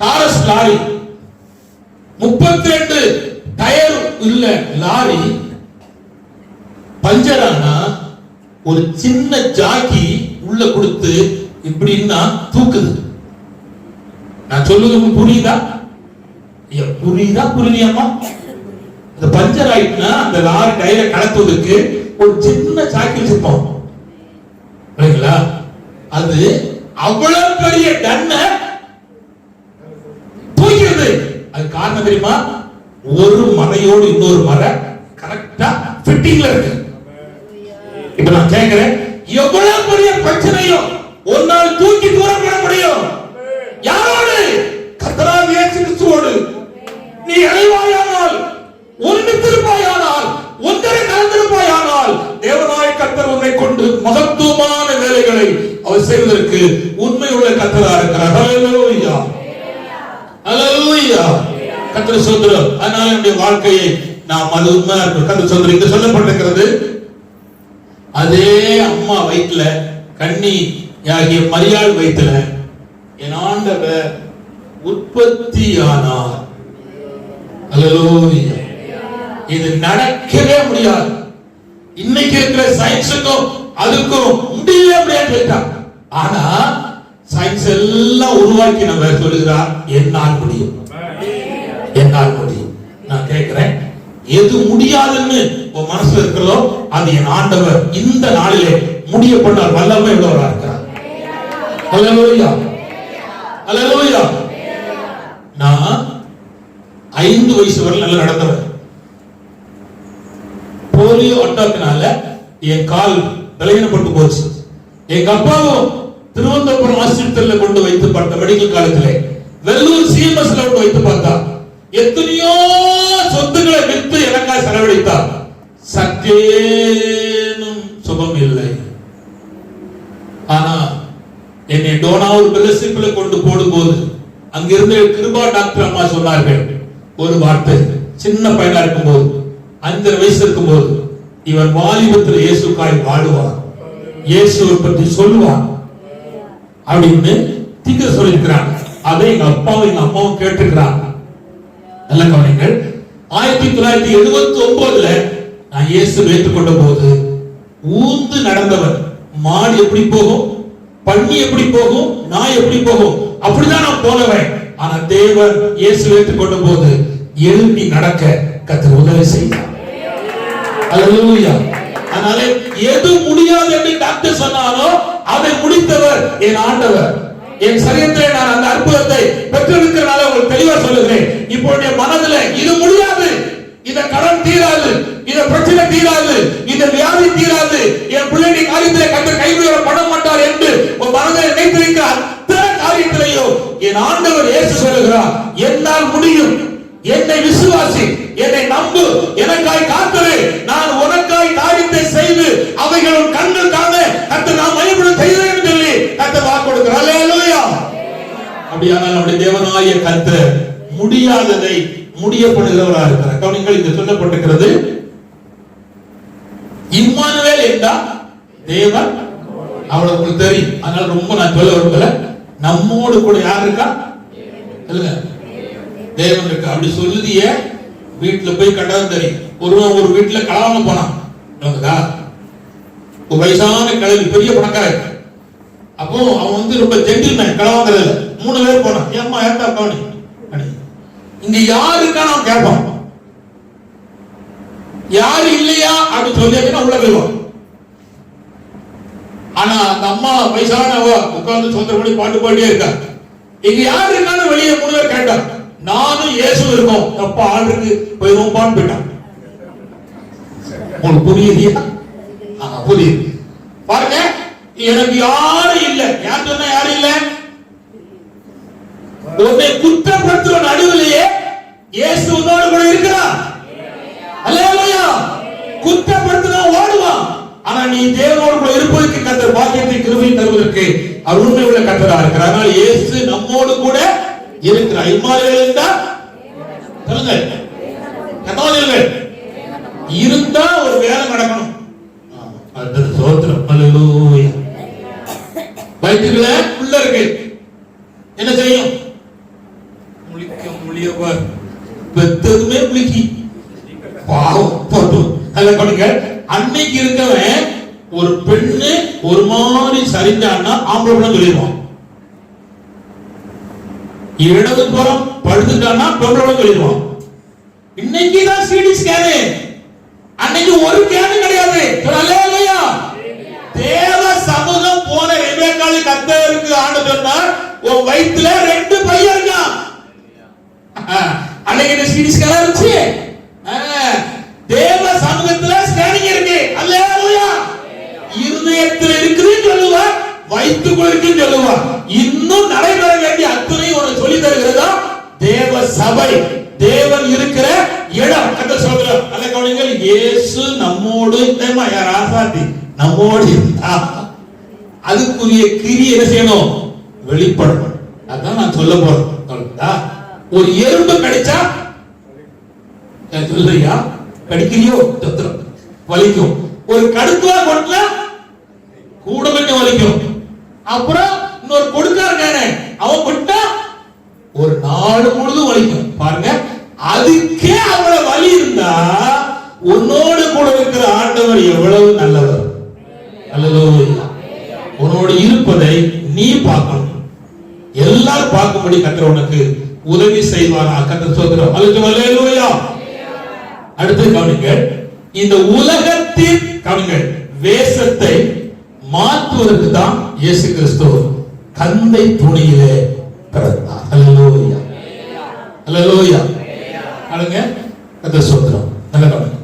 [SPEAKER 2] டாரஸ் லாரி, 32 டயர் இல்ல லாரி பஞ்சரானா ஒரு சின்ன ஜாக்கி உள்ள கொடுத்து இப்படின்னா தூக்குது. நான் சொல்லுங்க புரியுதா? புரியுதா புரியலையாமா? அந்த பஞ்சர் ஆயிட்டுனா அந்த லாரி டயரை கலத்துவதற்கு ஒரு சின்ன ஜாக்கி வச்சிருப்போம், அது அவ்வளவு பெரிய டன்னை தூக்கிறது. அது காரணம் தெரியுமா? ஒரு மரையோடு இன்னொரு மரை கரெக்டா ஃபிட்டிங்ல இருக்கு. இப்ப நான் கேட்கிறேன், எவ்வளவு பெரிய பிரச்சனையும் ஒரு நாள் தூக்கி தூரம் போட முடியும். யாரோடு? கர்த்தராகிய இயேசு கிறிஸ்துவோடு. நீ இணைவாயானால், ஒன்றித்திருப்பாயானால், ஒன்றரை கலந்திருப்பாயானால், தேவனாய கர்த்தர் உன்னை கொண்டு மகத்துவமான வேலைகளை அவர் செய்வதற்கு உண்மையுள்ள கர்த்தரா இருக்கிறார். ஹல்லேலூயா, ஹல்லேலூயா. கர்த்தர் ஸ்தோத்திரம். அதனால என்னுடைய வாழ்க்கையை நாம் அது உண்மையா இருக்கும். கர்த்தர் ஸ்தோத்திரம். இங்க சொல்லப்பட்டிருக்கிறது, அதே அம்மா வயிற்றுல கன்னி ஆகிய மரியாள் வயிற்றுல என் ஆண்டவர் உற்பத்தியானார். அல்லேலூயா. இது நடக்கவே முடியாது. இன்னைக்கு இருக்கிற சயின்ஸுக்கும் அதுக்கும் முடியல அப்படின்னு சொல்லிட்டான். ஆனா சயின்ஸ் எல்லாம் உருவாக்கினவர் சொல்லுகிறார், என்னால் முடியும், என்னால் முடியும். நான் கேட்கிறேன், எது முடியாதுன்னு உன் மனசுல இருக்கிறதோ அது என் ஆண்டவர் இந்த நாளிலே முடிய பண்ணார் வல்லமை உள்ளவராக இருக்கிறார். அல்லேலூயா, அல்லேலூயா. நான் 5 வயசு வரை நல்லா நடந்தவன். போலியோ அட்டாக்னால என் கால் பலவீனப்பட்டு போச்சு. எங்க அப்பாவும் திருவனந்தபுரம் ஆஸ்பத்திரியில கொண்டு வைத்து பார்த்த மெடிக்கல் காலேஜிலே, வெள்ளூர் சிஎம்எஸ்ல கொண்டு வைத்து பார்த்தா, எத்தனையோ சொத்துக்களை விற்று எனக்காக செலவழித்தார். சற்றேனும் சுபம் இல்லை. ஆனா என்னை டோனாவூர் பெலசிப்பில் கொண்டு போடும்போது அங்கிருந்து கிருபா டாக்டர் அம்மா சொன்னார்கள் ஒரு வார்த்தை. சின்ன பையனா இருக்கும்போது 5 வயசு இருக்கும்போது, இவன் வாலிபத்தில் இயேசுக்காய் வாழுவான், இயேசுவை பற்றி சொல்லுவான் அப்படின்னு தீர்க்க சொல்லியிருக்கிறாங்க. அதை எங்க அப்பாவும் எங்க அம்மாவும் கேட்டுக்கிறாங்க. நல்ல கவனிங்கள். 1979 நான் இயேசு ஏற்றுக்கொண்ட போது ஊந்து நடந்தவன். மாடு எப்படி போகும், பன்னி எப்படி போகும், நாய் எப்படி போகும், அப்படிதான் நான் போனவன். ஆனா தேவன் இயேசு ஏற்றுக்கொண்ட போது எழுப்பி நடக்க கர்த்தர் உதவி செய்தார். அல்லேலூயா. அதனால எது முடியாது என்று டாக்டர் சொன்னாரோ அதை முடித்தவர் என் ஆண்டவர். என் சரீரத்தில் நான் அந்த அற்புதத்தை பெற்றிருக்கிறனால உங்களுக்கு தெளிவா சொல்லுகிறேன். இப்போடைய மனதில் இது முடியாது, இந்த கடன் தீராது, இந்த பிரச்சனை தீராது, இந்த வியாதி தீராது, என் பிள்ளைக்கு காரியத்திலே கர்த்தர் கைவிட பண்ண மாட்டார் என்று உன் மனதில் நினைத்திருக்கிற அத்தனை காரியத்திலேயோ என் ஆண்டவர் இயேசு சொல்லுகிறார், என்னால் முடியும், என்னை விசுவாசி, என்னை நம்பு, எனக்காய் காத்திரு, நான் உனக்காய் காரியத்தை செய்து அவைகள் உன் கண்கள் காண கர்த்தர் நான் மகிமைப்பட செய்கிறேன் என்று சொல்லி கர்த்தர் வாக்கு கொடுக்கிறார். அல்லேலூயா. அப்படியானால் நம்முடைய தேவனாகிய கர்த்தர் முடியாததை முடிய பண்ணுகிறவராக இருக்கிறார். கவனிங்கள், இது சொல்லப்பட்டிருக்கிறது, இம்மானுவேல் என்றால் தேவன். அவ்வளவு உங்களுக்கு தெரியும், அதனால ரொம்ப நான் சொல்ல விரும்பல. நம்மோடு கூட யார் இருக்கா? சொல்லுங்க, தேவன் இருக்கா. அப்படி சொல்லுதிய வீட்டுல போய் கண்டதும் தெரியும். ஒரு வீட்டுல கலாம போனான், ஒரு வயசான கிழவி, பெரிய பணக்காரர். அப்போ அவன் ரொம்ப ஜென்டில்மேன், கலவாங்கிறது. 3 பேர் போனான். ஏம்மா ஏன்டா கவனி, இங்க யாரு இருக்கான்னு அவன் கேட்பான். யாரு இல்லையா அப்படின்னு சொல்லி உள்ள போயிடுவான். ஆனா அந்த அம்மா வயசானவ உட்கார்ந்து சொந்தப்படி பாட்டு பாடியே இருக்கா. இங்க யாரு இருக்கான்னு வெளியே 3 பேர் கேட்டான். நானும் இயேசு இருக்கோம், தப்பா ஆளுக்கு போயிருப்பான்னு போயிட்டான். உங்களுக்கு புரியுதியா? புரியுது. பாருங்க, எனக்கு யாரும் இல்ல. யார் சொன்னா யாரும் இல்ல? உன்னை குற்றப்படுத்துற நடுவிலேயே இயேசு உன்னோடு கூட இருக்கிறார். அல்லேலூயா. குற்றப்படுத்தினா ஓடுவான். ஆனா நீ தேவனோடு கூட இருப்பதற்கு கர்த்தர் பாக்கியத்தை கிருபை தருவதற்கு அவர் உண்மை உள்ள கர்த்தராக இருக்கிறார். அதனால இயேசு நம்மோடு கூட இருக்கிறார். இம்மானுவேல் என்றால் சொல்லுங்க, கர்த்தாவே இருந்தா ஒரு வேலை நடக்கணும். அது ஸ்தோத்திரம். அல்லேலூயா. வயிற்றுல உள்ள இருக்கு, என்ன செய்யும்? முழிக்க முழியவர் பெத்ததுமே முழிக்கி பாவம் போட்டு. நல்ல பண்ணுங்க, அன்னைக்கு இருக்கவன் ஒரு பெண்ணு ஒரு மாதிரி சரிஞ்சான்னா ஆம்பளை படம் சொல்லிடுவான். இடது புறம் படுத்துட்டான்னா பொம்பளை படம் சொல்லிடுவான். இன்னைக்கு தான் சிடி ஸ்கேனு, அன்னைக்கு ஒரு ஸ்கேன் கிடையாது. அல்லேலூயா. தேவ சமூகம் போன ரெபேக்காளை கர்த்தருக்கு ஆண்டு சொன்னார், உன் வயித்துல 2 பையன் இருக்கான். அன்னைக்கு என்ன சிடி ஸ்கேன் இருந்துச்சு? தேவ சமூகத்துல ஸ்கேனிங் இருக்கு. அல்லேலூயா. இருதயத்தில் இருக்குன்னு சொல்லுவா, வயிற்றுக்குள்ள இருக்குன்னு சொல்லுவா. இன்னும் நடைபெற வேண்டிய அத்தனை உனக்கு சொல்லி தருகிறதா தேவ சபை, தேவன் இருக்கிற இடம். கர்த்தர் சொல்றார், நல்ல கவனிங்கள், இயேசு நம்மோடு ராசாத்தி நம்மோடு இருந்தா அதுக்குரிய கிரியை என்ன செய்யணும்? வெளிப்படணும். அதான் நான் சொல்ல போறேன். ஒரு எறும்பு கடிச்சா சொல்றியா, கடிக்கிறியோ வலிக்கும். ஒரு கடுக்குவா கொட்டா கூட கொஞ்சம் வலிக்கும். அப்புறம் இன்னொரு கொடுக்காரங்க அவன் கொட்டா ஒரு நாடு முழுதும் வலிக்கும். பாருங்க, அதுக்கே அவ்வளவு வலி இருந்தா உன்னோடு கூட இருக்கிற ஆண்டவர் எவ்வளவு எல்லாரும் பார்க்கும்படி கர்த்தர் உனக்கு உதவி செய்வாரா. கர்த்தர் ஸ்தோத்திரம். அல்லேலூயா. அடுத்து கவனிங்கள், இந்த உலகத்தின் கவனிங்கள் வேஷத்தை மாற்றுவதற்கு தான் இயேசு கிறிஸ்து கந்தை துணியிலே பிறந்தார். அல்லேலூயா, அல்லேலூயா. ஆளுங்க கர்த்தர் ஸ்தோத்திரம். நல்ல கவனிங்க.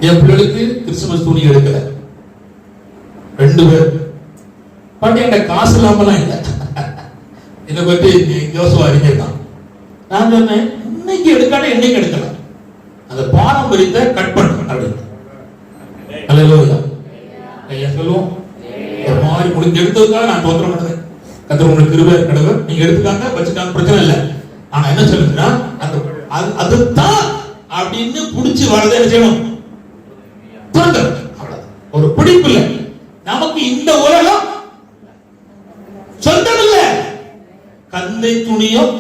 [SPEAKER 2] என் பிள்ளைகளுக்கு கிறிஸ்துமஸ் துணி எடுக்கல, 2 பேர். பட் என்கிட்ட காசு இல்லாமலாம் இல்லை. இதை பற்றி யோசுவா அறிஞர்தான். நான் சொன்னேன், இன்னைக்கு எடுக்காட்ட என்னைக்கு எடுக்கலாம், அந்த பாரம்பரியத்தை கட் பண்ண அப்படின்னு. அல்லேலூயா. ஐயா சொல்லுவோம், ஒரு மாதிரி முடிஞ்சு எடுத்ததுக்காக நான் தோற்றம் பண்ணேன். கர்த்தர் உங்களுக்கு கிருபை கடவுள், நீங்க எடுத்துக்காங்க வச்சுக்காங்க, பிரச்சனை இல்லை. ஆனா என்ன சொல்லுங்கன்னா, அதுதான் அப்படின்னு புடிச்சு வரதை என்ன செய்யணும், ஒரு பிடிப்பு இல்லை. நமக்கு இந்த உலகம் சொந்தம் இல்ல, கந்தை துணியும்.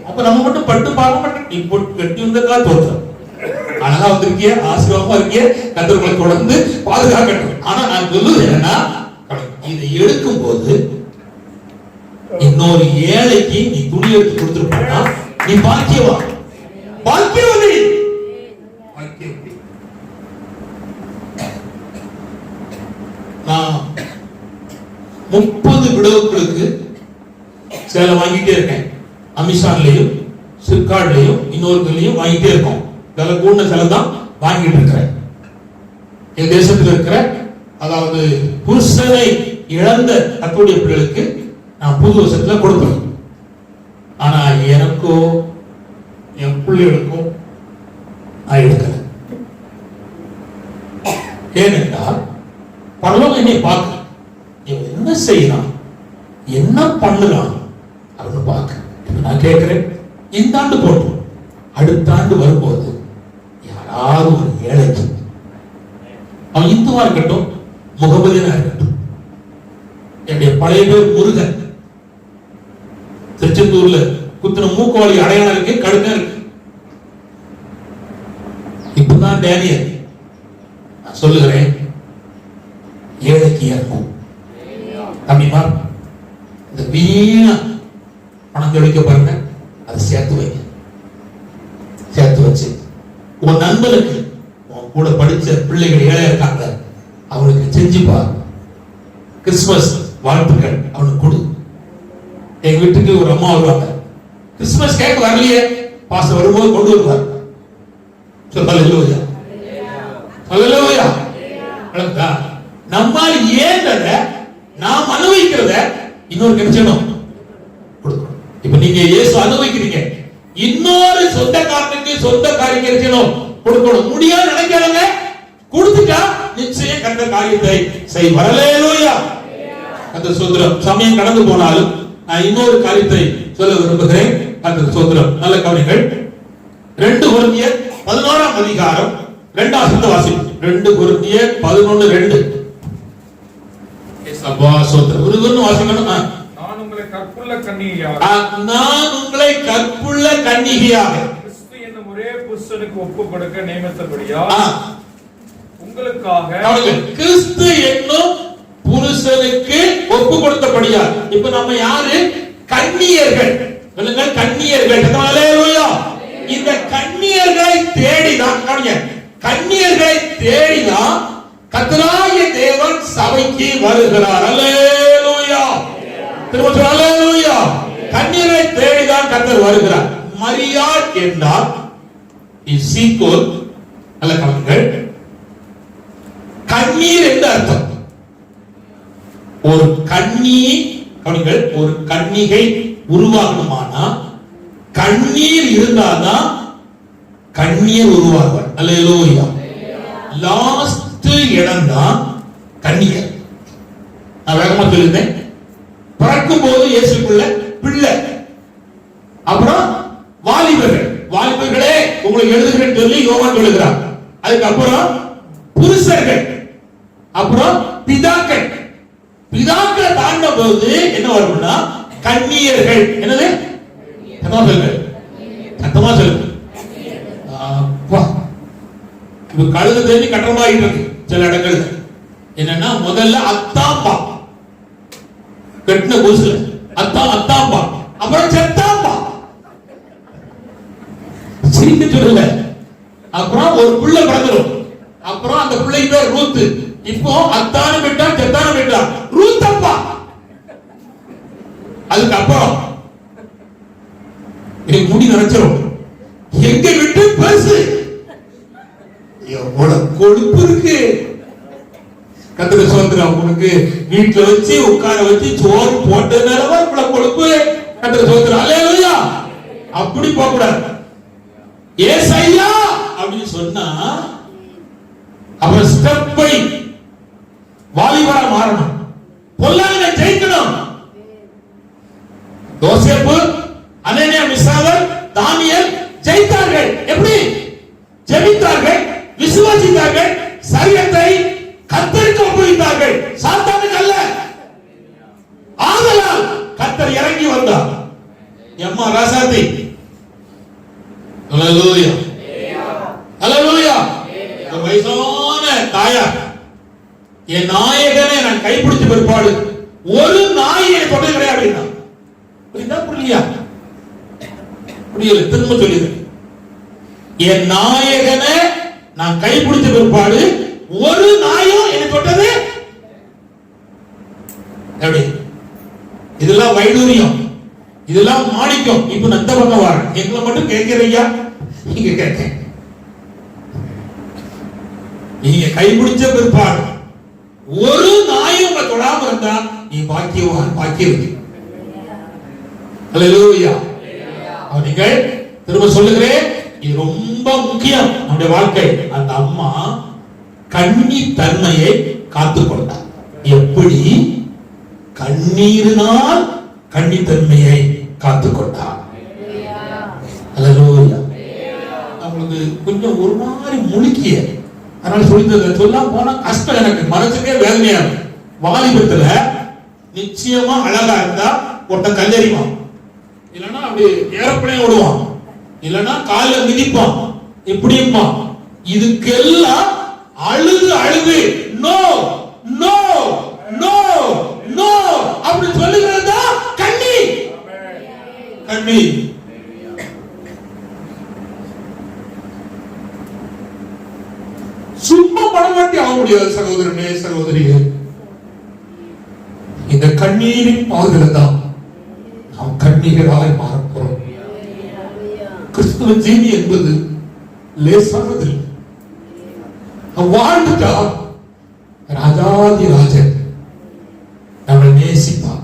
[SPEAKER 2] அப்ப நம்ம மட்டும் பட்டு பார்க்க மாட்டோம். இப்போ கட்டி வந்தா தோற்றம் அழகா வந்திருக்கிய, ஆசீர்வாதமா இருக்கிய, கர்த்தர் உங்களை தொடர்ந்து பாதுகாக்கட்டும். ஆனா நான் சொல்லுது என்னன்னா, இதை எடுக்கும் போது இன்னொரு ஏழைக்கு நீ துணி எடுத்து கொடுத்துருப்பா, நீ பாக்கியவா, பாக்கியவதி. நான் 30 விடவுகளுக்கு சேலை வாங்கிட்டே இருக்கேன். அமேசான்லயும் சிப்கார்ட்லயும் இன்னொருலையும் வாங்கிட்டே இருக்கோம். விலை கூடின சேலை தான் வாங்கிட்டு இருக்கிறேன். என் தேசத்தில் இருக்கிற, அதாவது புருஷனை இழந்த கர்த்தருடைய பிள்ளைகளுக்கு நான் புது வருஷத்துல கொடுப்பேன். ஆனா எனக்கோ என் பிள்ளைகளுக்கும் நான் எடுக்கல. ஏனென்றால் பரலோகம் என்னை பார்க்க, இவன் என்ன செய்யலாம், என்ன பண்ணலாம் அப்படின்னு பார்க்க. நான் கேட்கிறேன், இந்த ஆண்டு போட்டோம், அடுத்த ஆண்டு வரும்போது யாராவது ஒரு ஏழைக்கு, அவன் இந்துவா இருக்கட்டும், முகமதியனா இருக்கட்டும். என்னுடைய பழைய பேர் முருகன். திருச்செந்தூர்ல குத்துன மூக்குவாளி அடையாளம் இருக்கு, கடுக்கா இருக்கு. இப்பதான் டேனியல் நான் சொல்லுகிறேன், ஏழைக்கு இருக்கும். தம்பிமா, இந்த வீணா பணம் கிடைக்க பாருங்க, அதை சேர்த்து வைங்க. சேர்த்து வச்சு உன் நண்பனுக்கு, உன் கூட படிச்ச பிள்ளைகள் ஏழை இருக்காங்க, அவனுக்கு செஞ்சுப்பா. கிறிஸ்துமஸ் வாழ்த்துக்கள் அவனுக்கு கொடு. எங்க வீட்டுக்கு ஒரு அம்மா வருவாங்க, கிறிஸ்துமஸ் கேக் வரலையே, பாஸ்டர் வரும்போது கொண்டு வருவார். அல்லேலூயா, அல்லேலூயா. நம்மால் ஏந்தத, நாம் அனுபவிக்கிறத இன்னொரு கிடைச்சணும் கொடுக்கணும். இப்ப நீங்க இயேசு அனுபவிக்கிறீங்க, இன்னொரு சொந்தக்காரனுக்கு சொந்த காரியம் கிடைச்சணும் கொடுக்கணும். முடியாது நினைக்காதங்க, கொடுத்துட்டா நிச்சயம் கண்ட காரியத்தை செய். அல்லேலூயா, கர்த்தர் ஸ்தோத்திரம். சமயம் கடந்து போனாலும் நான் இன்னொரு காரியத்தை சொல்ல விரும்புகிறேன். கர்த்தர் ஸ்தோத்திரம். நல்ல கவனிங்கள். 2 கொரிந்தியர் 11ஆம் அதிகாரம் 2ஆம் வசனத்தை வாசிப்போம். 2 கொரிந்தியர் 11:2. அப்பா ஸ்தோத்திரம். ஒருவரும் வாசிக்கணும்.
[SPEAKER 4] நான் உங்களை கற்புள்ள கன்னிகையாக,
[SPEAKER 2] நான் உங்களை கற்புள்ள கன்னிகையாக
[SPEAKER 4] கிறிஸ்து என்னும் ஒரே புருஷனுக்கு ஒப்புக் கொடுக்க நியமித்தபடியா உங்களுக்காக,
[SPEAKER 2] கிறிஸ்து என்னும் புருஷனுக்கு ஒப்பு கொடுத்தபடியா. இப்ப நம்ம யாரு? கன்னியர்கள். சொல்லுங்கள், கன்னியர்கள். அல்லேலூயா. இந்த கன்னியர்களை தேடிதான், கன்னியர்களை தேடிதான் கர்த்தராகிய தேவன் சபைக்கு வருகிறார். அல்லேலூயா, திரும்ப சொல்லுங்க, அல்லேலூயா. கன்னியரை தேடிதான் கர்த்தர் வருகிறார். மரியாள் என்றால் சீக்கோல் அல்ல, கவனிங்கள், கண்ணீர் என்று அர்த்தம். ஒரு கண்ணி, கவனிங்கள், ஒரு கன்னிகை உருவாகணுமானா கண்ணீர் இருந்தாதான் கண்ணீர் உருவாகுவார். அல்லேலூயா. லாஸ்ட் இடம் தான் கன்னியர். நான் வேகமா சொல்லிருந்தேன். பிறக்கும் போது இயேசுக்குள்ள பிள்ளை, அப்புறம் வாலிபர்கள். வாலிபர்களே உங்களுக்கு எழுதுகிறேன் சொல்லி யோவான் சொல்லுகிறார். அதுக்கப்புறம் புருஷர்கள், அப்புறம் பிதாக்கள். பிதாக்களை தாண்ட போது என்ன வரும்னா கன்னியர்கள். என்னது? சத்தமா சொல்லுங்க. இப்ப கழுது தேடி கட்டமாயிட்டு இருக்கு சில இடங்கள்ல. என்னன்னா முதல்ல அத்தாப்பா வெட்டின புதுசுல அத்தான் அத்தாம்பா, அப்புறம் செத்தாம்பா, சிரிக்க சொல்லல. அப்புறம் ஒரு பிள்ளை பிறந்துடும், அப்புறம் அந்த பிள்ளைக்கு பேர் ரூத்து. இப்போ அத்தானு விட்டா செத்தானு விட்டா ரூத்தப்பா. அதுக்கு அப்புறம் முடி நினைச்சிடும், எங்க விட்டு பேசு, எவ்வளவு கொழுப்பு இருக்கு. கத்திர சோதரம் உனக்கு வீட்டுல வச்சு உட்கார வச்சு சோறு போட்டதுனாலவா இவ்வளவு கொழுப்பு. கத்திர சோதரம் அல்லேலூயா. அப்படி போக கூடாது. ஏசையா அப்படின்னு சொன்னா அவர் ஸ்டெப்பை வாலிபரா மாறணும், பொல்லாங்கனை ஜெயிக்கணும். யோசேப்பு, அனனியா, மிசாவேல், தானியேல் ஜெயித்தார்கள். எப்படி ஜெபித்தார்கள், விசுவாசித்தார்கள், சரீரத்தை கர்த்தருக்கு ஒப்புவித்தார்கள், சாத்தானுக்கு அல்ல. ஆதலால் கர்த்தர் இறங்கி வந்தார். எம்மா ராசாத்தி, ஹல்லேலூயா ஹல்லேலூயா. வயசான தாயார், என் நாயகனை நான் கைப்பிடிச்ச பிற்பாடு ஒரு நாயை தொட்டது கிடையாது. புரியலையா? புரியல, திரும்ப சொல்லிடுறேன். என் நாயகனை நான் கைப்பிடிச்ச பிற்பாடு ஒரு நாயும் என்னை தொட்டது எப்படி? இதெல்லாம் வைடூரியம், இதெல்லாம் மாணிக்கம். இப்ப நந்த பக்கம் வர எங்களை மட்டும் கேட்கிறீங்க, நீங்க கேட்க, நீங்க கைப்பிடிச்ச பிற்பாடு ஒரு நாயும் தொடாம இருந்தா நீ பாக்கியவான், பாக்கியம். அல்லேலூயா. நீங்கள் திரும்ப சொல்லுகிறேன், இது ரொம்ப முக்கியம் நம்முடைய வாழ்க்கை. அந்த அம்மா கண்ணி தன்மையை காத்துக் கொண்டார். எப்படி? கண்ணீரினால் கண்ணி தன்மையை காத்துக் கொண்டார். அல்லேலூயா. அவங்களுக்கு கொஞ்சம் ஒரு மாதிரி முழுக்கிய, அதனால சொல்லாம போனா கஷ்டம், எனக்கு மனசுக்கே வேதனையா. வாலிபத்துல நிச்சயமா அழகா இருந்தா ஒருத்தன் கல்லறிவான், இல்லைன்னா அப்படி ஏரோப்ளேன் விடுவான், இல்லைன்னா காலில் மிதிப்பான், இப்படியுமா. இதுக்கெல்லாம் அழுது அழுது நோ நோ நோ நோ அப்படி சொல்லுகிறது கண்ணீர். கண்ணீர் சும்மா பணமாட்டி ஆக முடியாது சகோதரனே, சகோதரியே. இந்த கண்ணீரின் பாதையில தான் நாம் கண்ணீராய் மாறப்போறோம். கிறிஸ்துவ ஜீவி என்பது லேசானது. வாழ்ந்துட்டா ராஜாதி ராஜன் நம்மை நேசிப்பார்.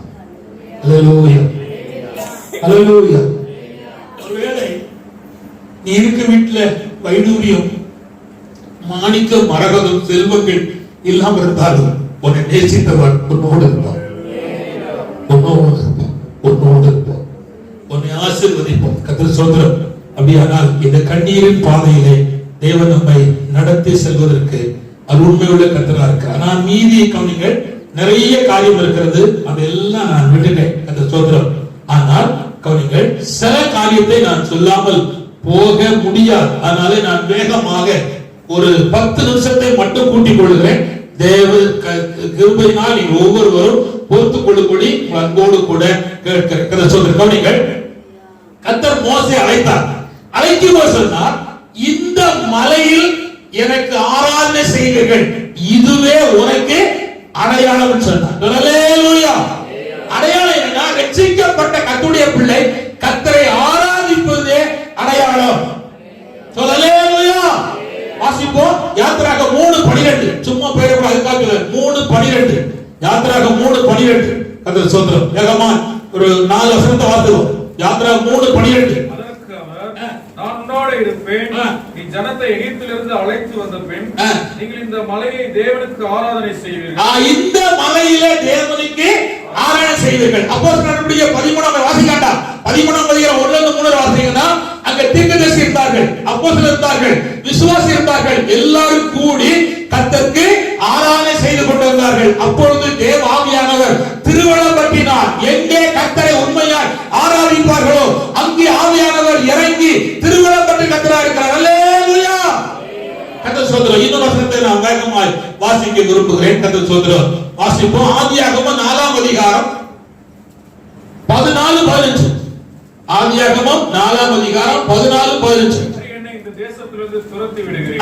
[SPEAKER 2] அல்லேலூயா அல்லேலூயா. ஒருவேளை நீ இருக்க வீட்டுல வைடூரியம், மாணிக்க, மரகதம், செல்வங்கள் இல்லாம இருந்தாலும் உன்னை நேசித்தவர் உன்னோடு இருப்பார், உன்னோடு இருப்பார், உன்னோடு இருப்பார், உன்னை ஆசீர்வதிப்பார். கர்த்தர் ஸ்தோத்திரம். அப்படியானால் இந்த கண்ணீரின் பாதையிலே தேவன் நம்மை நடத்தி செல்வதற்கு அது உண்மையுள்ள கர்த்தரா இருக்கிறார். நான் மீதியை கவனிங்கள், நிறைய காரியம் இருக்கிறது, அதெல்லாம் நான் விட்டுட்டேன். கர்த்தர் ஸ்தோத்திரம். ஆனால் கவனிங்கள், சில காரியத்தை நான் சொல்லாமல் போக முடியாது. அதனால நான் வேகமாக ஒரு 10 நிமிஷத்தை மட்டும் கூட்டிக் கொள்கிறேன். தேவ கிருபையினால் நீங்கள் ஒவ்வொருவரும் பொறுத்துக் கொள்ளும்படி அன்போடு கூட கேட்கிறேன். கவனிங்கள், கர்த்தர் மோசே அழைத்தார். அழைக்கும் சொன்னார், இந்த மலையில் எனக்கு ஆராதனை செய்வீர்கள், இதுவே உனக்கு அடையாளம் சொன்னார். அல்லேலூயா. அடையாளம் என்ன? ரட்சிக்கப்பட்ட கர்த்தருடைய பிள்ளை கர்த்தரை ஆராதிப்பதே அடையாளம். அல்லேலூயா. வாசிப்போம். யாத்திராக 3:12. சும்மா பேரை அதுக்காக 3:12. யாத்திராக 3:12. கர்த்தர் ஸ்தோத்திரம். வேகமா ஒரு 4 வசனத்தை வாசிப்போம். யாத்திராக 3:12.
[SPEAKER 4] நான் உன்னோடு இருப்பேன், நீ ஜனத்தை எகிப்திலிருந்து அழைத்து வந்த பின் நீங்கள் இந்த மலையை தேவனுக்கு ஆராதனை செய்வீர்கள். இந்த மலையிலே தேவனுக்கு ஆராதனை செய்வீர்கள். அப்போஸ்தலர்களுடைய 13 வாசிக்காண்டா 13 அதிகாரம் 1-3 வாசிங்கன்னா அங்க தீர்க்கதரிசி இருந்தார்கள், அப்போஸ்தலர் இருந்தார்கள், விசுவாசி இருந்தார்கள். எல்லாரும் கூடி கர்த்தருக்கு ஆராதனை செய்து கொண்டிருந்தார்கள். அப்பொழுது தேவ ஆவியானவர் திருவளம் பற்றினார். எங்கே கர்த்தரை உண்மையாய் ஆராதிப்பார்களோ அங்கே ஆவியானவர் இறங்கி திருவளம் பற்றி கர்த்தரா இருக்கிறார். அல்லேலூயா. கர்த்தர் ஸ்தோத்திரம். இன்னொரு வசனத்தை நான் வேகமாய் வாசிக்க விரும்புகிறேன். கர்த்தர் ஸ்தோத்திரம். வாசிப்போம். ஆதியாகமம் 4 அதிகாரம்
[SPEAKER 2] ஆதியாகமம் 4ஆம் அதிகாரம் 14-15.
[SPEAKER 4] என்னை இந்த தேசத்திலிருந்து துரத்தி விடுகிறேன்.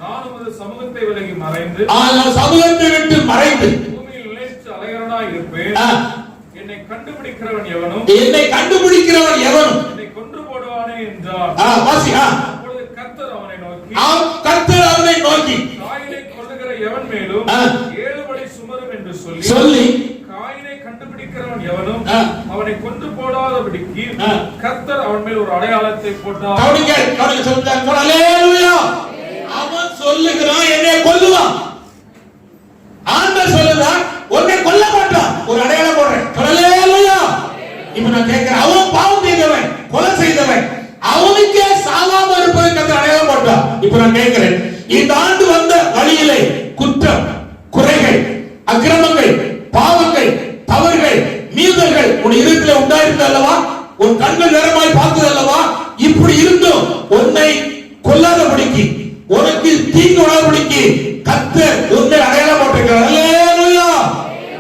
[SPEAKER 4] நான் உமது சமூகத்தை விலகி மறைந்து
[SPEAKER 2] சமூகத்தை விட்டு மறைந்து
[SPEAKER 4] பூமியில் நிலைத்து அலையறனாய் இருப்பேன். என்னை கண்டுபிடிக்கிறவன் எவனும்
[SPEAKER 2] என்னை கொன்று
[SPEAKER 4] போடுவானே என்றார். அப்பொழுது கர்த்தர் அவனை நோக்கி காயினை கொல்லுகிற எவன் மேலும் 7 படி சுமரும் என்று சொல்லி காயினை கண்டுபிடிக்கிறவன் எவனும் அவனை கொன்று போடாதபடிக்கு கர்த்தர் அவன் மேல் ஒரு அடையாளத்தை போட்டார்.
[SPEAKER 2] அவன் சொல்லுகிறான் என்னை கொல்லுவான். ஆண்டவர் சொல்லுகிறார் உன்னை கொல்ல மாட்டான். ஒரு அடையாளம் போடுறேன். இப்ப நான் கேட்கிறேன், அவன் பாவம் செய்தவன், கொலை செய்தவன், அவனுக்கே சாவாம இருப்பதற்கு அந்த அடையாளம் போட்டான். இப்ப நான் கேட்கிறேன், இந்த ஆண்டு வந்த வழியிலே குற்றம், குறைகள், அக்கிரமங்கள், பாவங்கள், தவறுகள், மீறல்கள் உன் இருதயத்தில் உண்டாயிருந்தது அல்லவா? உன் கண்கள் நேரமாய் பார்த்தது அல்லவா? இப்படி இருந்தும் உன்னை கொல்லாதபடிக்கு, உனக்கு தீங்கு வராதபடிக்கு கர்த்தர் உன்னை அடையாளம் போட்டிருக்கிறார். அல்லேலூயா.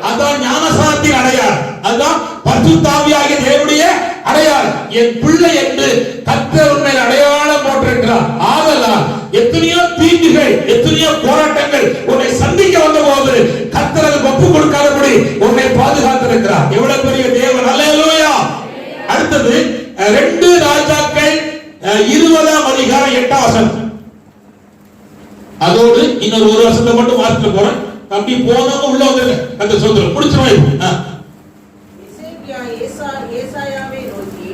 [SPEAKER 2] அதான் ஞானஸ்நானத்தின் அடையாளம். அதான் பரிசுத்த ஆவியாகிய தேவனுடைய அடையாளம். என் பிள்ளை என்று கர்த்தர் உன்னை அடையாளம் போட்டிருக்கிறார். ஆதலால் எத்தனையோ தீங்குகள், எத்தனையோ போராட்டங்கள் உன்னை சந்திக்க வந்த போது கர்த்தர் அதை ஒப்பு கொடுக்காதபடி உன்னை பாதுகாத்திருக்கிறார். எவ்வளவு பெரிய தேவன். அல்லேலூயா. அடுத்தது 2 ராஜாக்கள் 20ஆம் அதிகாரம் 8ஆம் வசனம். அதோடு இன்னொரு ஒரு வசனத்தை மட்டும் வாசிக்க போறேன். தம்பி போனவங்க உள்ள வந்துருங்க. அந்த சொல்றேன் முடிச்சிருவோம்.
[SPEAKER 5] ஏசாயாவை நோக்கி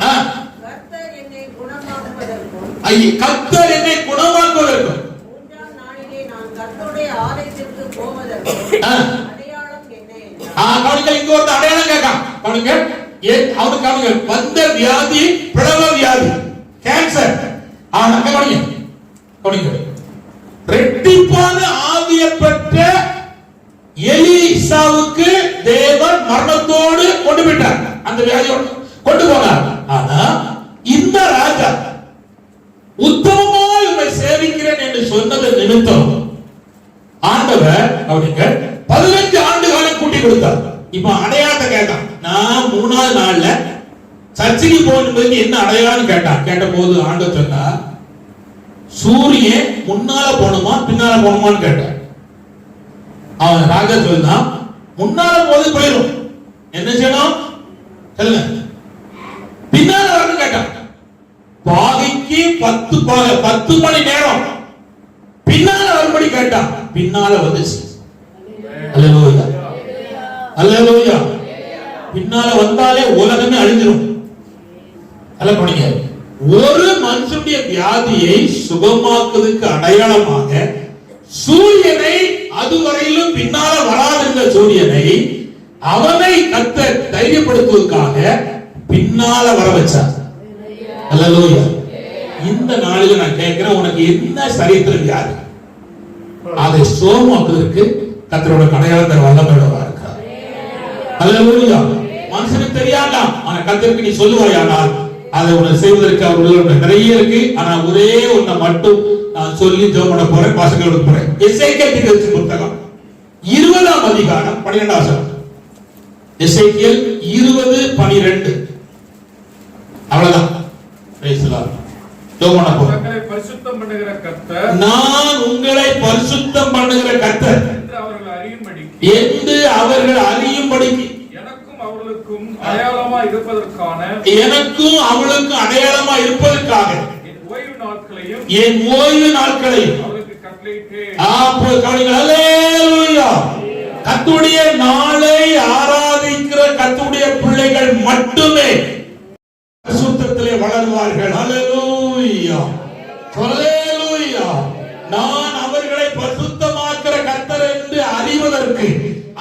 [SPEAKER 5] கர்த்தர் என்னை குணமாக்குவதற்கும் 3ஆம் நாளிலே நான் கர்த்தருடைய ஆலயத்திற்கு போவதற்கும் அடையாளம் என்ன என்றார்.
[SPEAKER 2] கவனிங்க, இங்க ஒரு அடையாளம் கேட்கான். கவனிங்க, அவனுக்கு அவங்க வந்த வியாதி பிளவ வியாதி, கேன்சர். கவனிங்க, ரெட்டிப்பான ஆவியை பெற்ற எலிசாவுக்கு தேவன் மரணத்தோடு கொண்டு விட்டார். அந்த வியாதியோடு கொண்டு போனார். ஆனா இந்த ராஜா உத்தமமாய் உம்மை சேவிக்கிறேன் என்று சொன்னது நிமித்தம் ஆண்டவர் அவனுக்கு 15 ஆண்டு காலம் கூட்டி கொடுத்தார். இப்ப அடையாளத்தை கேட்டான். நான் 3ஆவது நாள்ல சர்ச்சைக்கு போகும்போது என்ன அடையாளம் கேட்டான். கேட்ட போது ஆண்டவர் சொன்னார், சூரியன் முன்னால போகணுமா பின்னால போகணுமான்னு கேட்டான். அவன் ராஜா சொல்லுதான், முன்னால போது போயிடும். என்ன செய்யணும் சொல்லுங்க. பின்னால வரணும் கேட்டான். பாதிக்கு 10 மணி நேரம் பின்னால வரும்படி கேட்டான். பின்னால வந்துச்சு. அல்லேலூயா, அல்லேலூயா. பின்னால வந்தாலே உலகமே அழிஞ்சிடும். அல்ல போனீங்க. ஒரு மனுஷனுடைய வியாதியை சுகமாக்குவதற்கு அடையாளமாக சூரியனை, அதுவரையிலும் பின்னால வராதிருந்த சூரியனை அவனை கர்த்தர் தைரியப்படுத்துவதற்காக பின்னால வர வச்சார். அல்லேலூயா. இந்த நாளில நான் கேட்கிறேன், உனக்கு என்ன சரீரத்துல வியாதி, அதை சுகமாக்குவதற்கு கர்த்தரோட அடையாளத்தை வல்லமையோட இருக்கிறார். அல்லேலூயா. மனுஷனுக்கு தெரியாதான், ஆனா கர்த்தருக்கு நீ சொல்லுவாயானால் அதை உன்னை செய்வதற்கு அவர்கள் நிறைய இருக்கு. ஆனா ஒரே ஒன்றை மட்டும் நான் சொல்லி ஜெபம் பண்ண போறேன், வாசகோட போறேன். எசேக்கியேல் தீர்க்கதரிசி புத்தகம் 20ஆம் அதிகாரம் 12ஆம் வசனம். எசேக்கியேல் 20:12. அவ்வளவுதான். Price the Lord. ஜெபம் பண்ண போறேன்.
[SPEAKER 4] உங்களை பரிசுத்தம் பண்ணுகிற கர்த்தர்,
[SPEAKER 2] நான் உங்களை பரிசுத்தம் பண்ணுகிற கர்த்தர்
[SPEAKER 4] என்று அவர்கள்
[SPEAKER 2] அறியும்படிக்கு
[SPEAKER 4] எனக்கும் அவளுக்கும் அடையாளமா இருப்பதற்காக
[SPEAKER 2] என் ஓய்வு நாட்களையும்
[SPEAKER 4] அவளுக்கு கட்டளையிட்டேன்.
[SPEAKER 2] அல்லேலூயா. கர்த்தருடைய நாளை ஆராதிக்கிற கர்த்தருடைய பிள்ளைகள் மட்டுமே பரிசுத்தத்திலே வளருவார்கள். அல்லேலூயா, அல்லேலூயா. நான் அவர்களை பரிசுத்தமாக்குற கர்த்தர் என்று அறிவதற்கு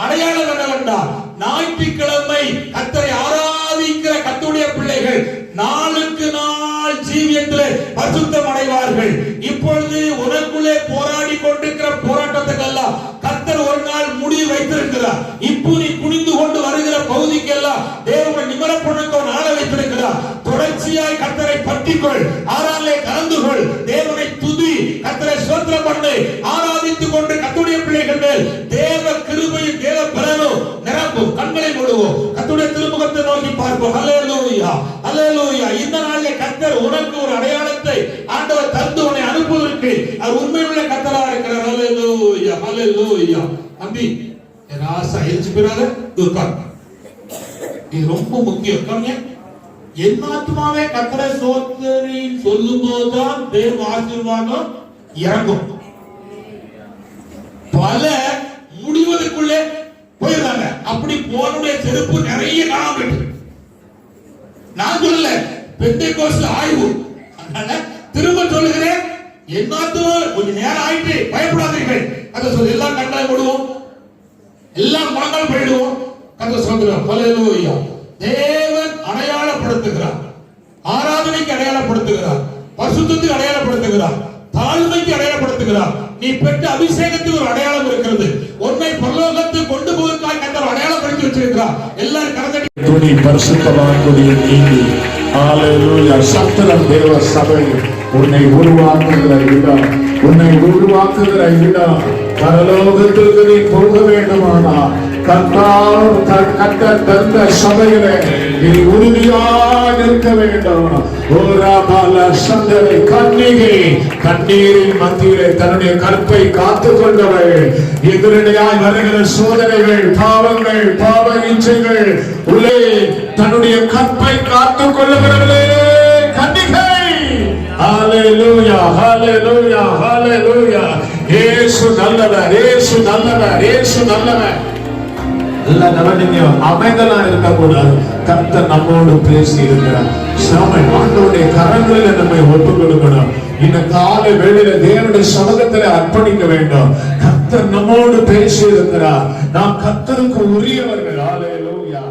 [SPEAKER 2] அடையாளம் என்னவென்றால், ஞாயிற்றுக்கிழமை கர்த்தரை ஆராதிக்கிற கர்த்தருடைய பிள்ளைகள் நாளுக்கு நாள் ஜீவியத்திலே பரிசுத்தம் அடைவார்கள். இப்பொழுது உனக்குள்ளே போராடி கொண்டிருக்கிற போராட்டத்துக்கெல்லாம் கர்த்தர் ஒரு நாள் முடிவு வைத்திருக்கிறார். இப்போ நீ குனிந்து கொண்டு வருகிற பகுதிக்கெல்லாம் தேவன் நிமரப்பொழுக்க நாள வைத்திருக்கிறார். தொடர்ச்சியாய் கர்த்தரை பற்றிக்கொள், ஆராலே கலந்து கொள், தேவனை துதி, கர்த்தரை ஸ்தோத்திரம் பண்ணு, ஆராதித்துக் கொண்டு கர்த்தருடைய பிள்ளைகள் மேல் தேவ கிருபையும் தேவ பலனும் நிரப்பும். கண்களை மூடுவோம். கர்த்தருடைய திருமுக பரலோகத்தை நோக்கி பார்ப்போம். ஹல்லேலூயா, ஹல்லேலூயா. இந்த நாளிலே கர்த்தர் உனக்கு ஒரு அடையாளத்தை ஆண்டவர் தந்து உன்னை அனுப்புவதற்கு அவர் உண்மையுள்ள கர்த்தராக இருக்கிறார். ஹல்லேலூயா, ஹல்லேலூயா. அம்பி ராசா எரிச்சு போறாத உட்கார். இது ரொம்ப முக்கியம். கவனிங்க, என் ஆத்துமாவே கர்த்தரை ஸ்தோத்திரி சொல்லும் போதுதான் தேவ ஆசீர்வாதம் இறங்கும். பல முடிவதற்குள்ளே போயிருந்தாங்க. அப்படி போனுடைய செருப்பு நிறைய காணாம போயிட்டு. நான் சொல்லல, பெந்தேகோஸ்து ஆய்வு. அதனால திரும்ப சொல்லுகிறேன், என்னாத்தும் கொஞ்சம் நேரம் ஆயிட்டு பயப்படாதீர்கள். அதை சொல்லி எல்லாம் கண்டாய் போடுவோம், எல்லாம் மனங்கள் போயிடுவோம். கதை சொல்கிறோம். ஹல்லேலூயா. தேவன் அடையாளப்படுத்துகிறார், ஆராதனைக்கு அடையாளப்படுத்துகிறார், பரிசுத்தத்துக்கு அடையாளப்படுத்துகிறார், தாழ்மைக்கு அடையாளப்படுத்துகிறார். நீ பெற்ற அபிஷேகத்துக்கு ஒரு அடையாளம் இருக்கிறது. உன்னை பரலோகத்துக்கு கொண்டு போவதற்காக கர்த்தர் அடையாளப்படுத்தி வச்சிருக்கிறார். எல்லாரும் கரந்தடி
[SPEAKER 1] துணி பரிசுத்தவான்களுடைய நீதி. ஹல்லேலூயா. சத்திரம் தேவ சபை உன்னை உருவாக்குகிற இடம், உன்னை உருவாக்குகிற இடம். பரலோகத்திற்கு நீ போக வேண்டுமானால் கர்த்தர் தந்த சபையிலே நீ உறுதியாக இருக்க வேண்டும். கன்னிகை கண்ணீரின் மத்தியிலே தன்னுடைய கற்பை காத்துக் கொண்டவள் எதிரடையாய் வருகிற சோதனைகள், பாவங்கள், பாவ இச்சைகள் உள்ளே தன்னுடைய கற்பை காத்துக் கொள்ளுகிறவளே கன்னிகை. ஹல்லேலூயா, ஹல்லேலூயா, ஹல்லேலூயா. இயேசு நல்லவர், இயேசு நல்லவர், இயேசு நல்லவர். எல்லா கவனியும் அமைதலா இருக்க கூடாது. கர்த்தர் நம்மோடு பேசி இருக்கிறார். ஆண்டவருடைய கரங்களில் நம்மை ஒப்புக் கொடுக்கணும். இந்த காலை வேளையில தேவனுடைய சமூகத்திலே அர்ப்பணிக்க வேண்டும். கர்த்தர் நம்மோடு பேசி இருக்கிறார். நாம் கர்த்தருக்கு உரியவர்கள். ஹல்லேலூயா.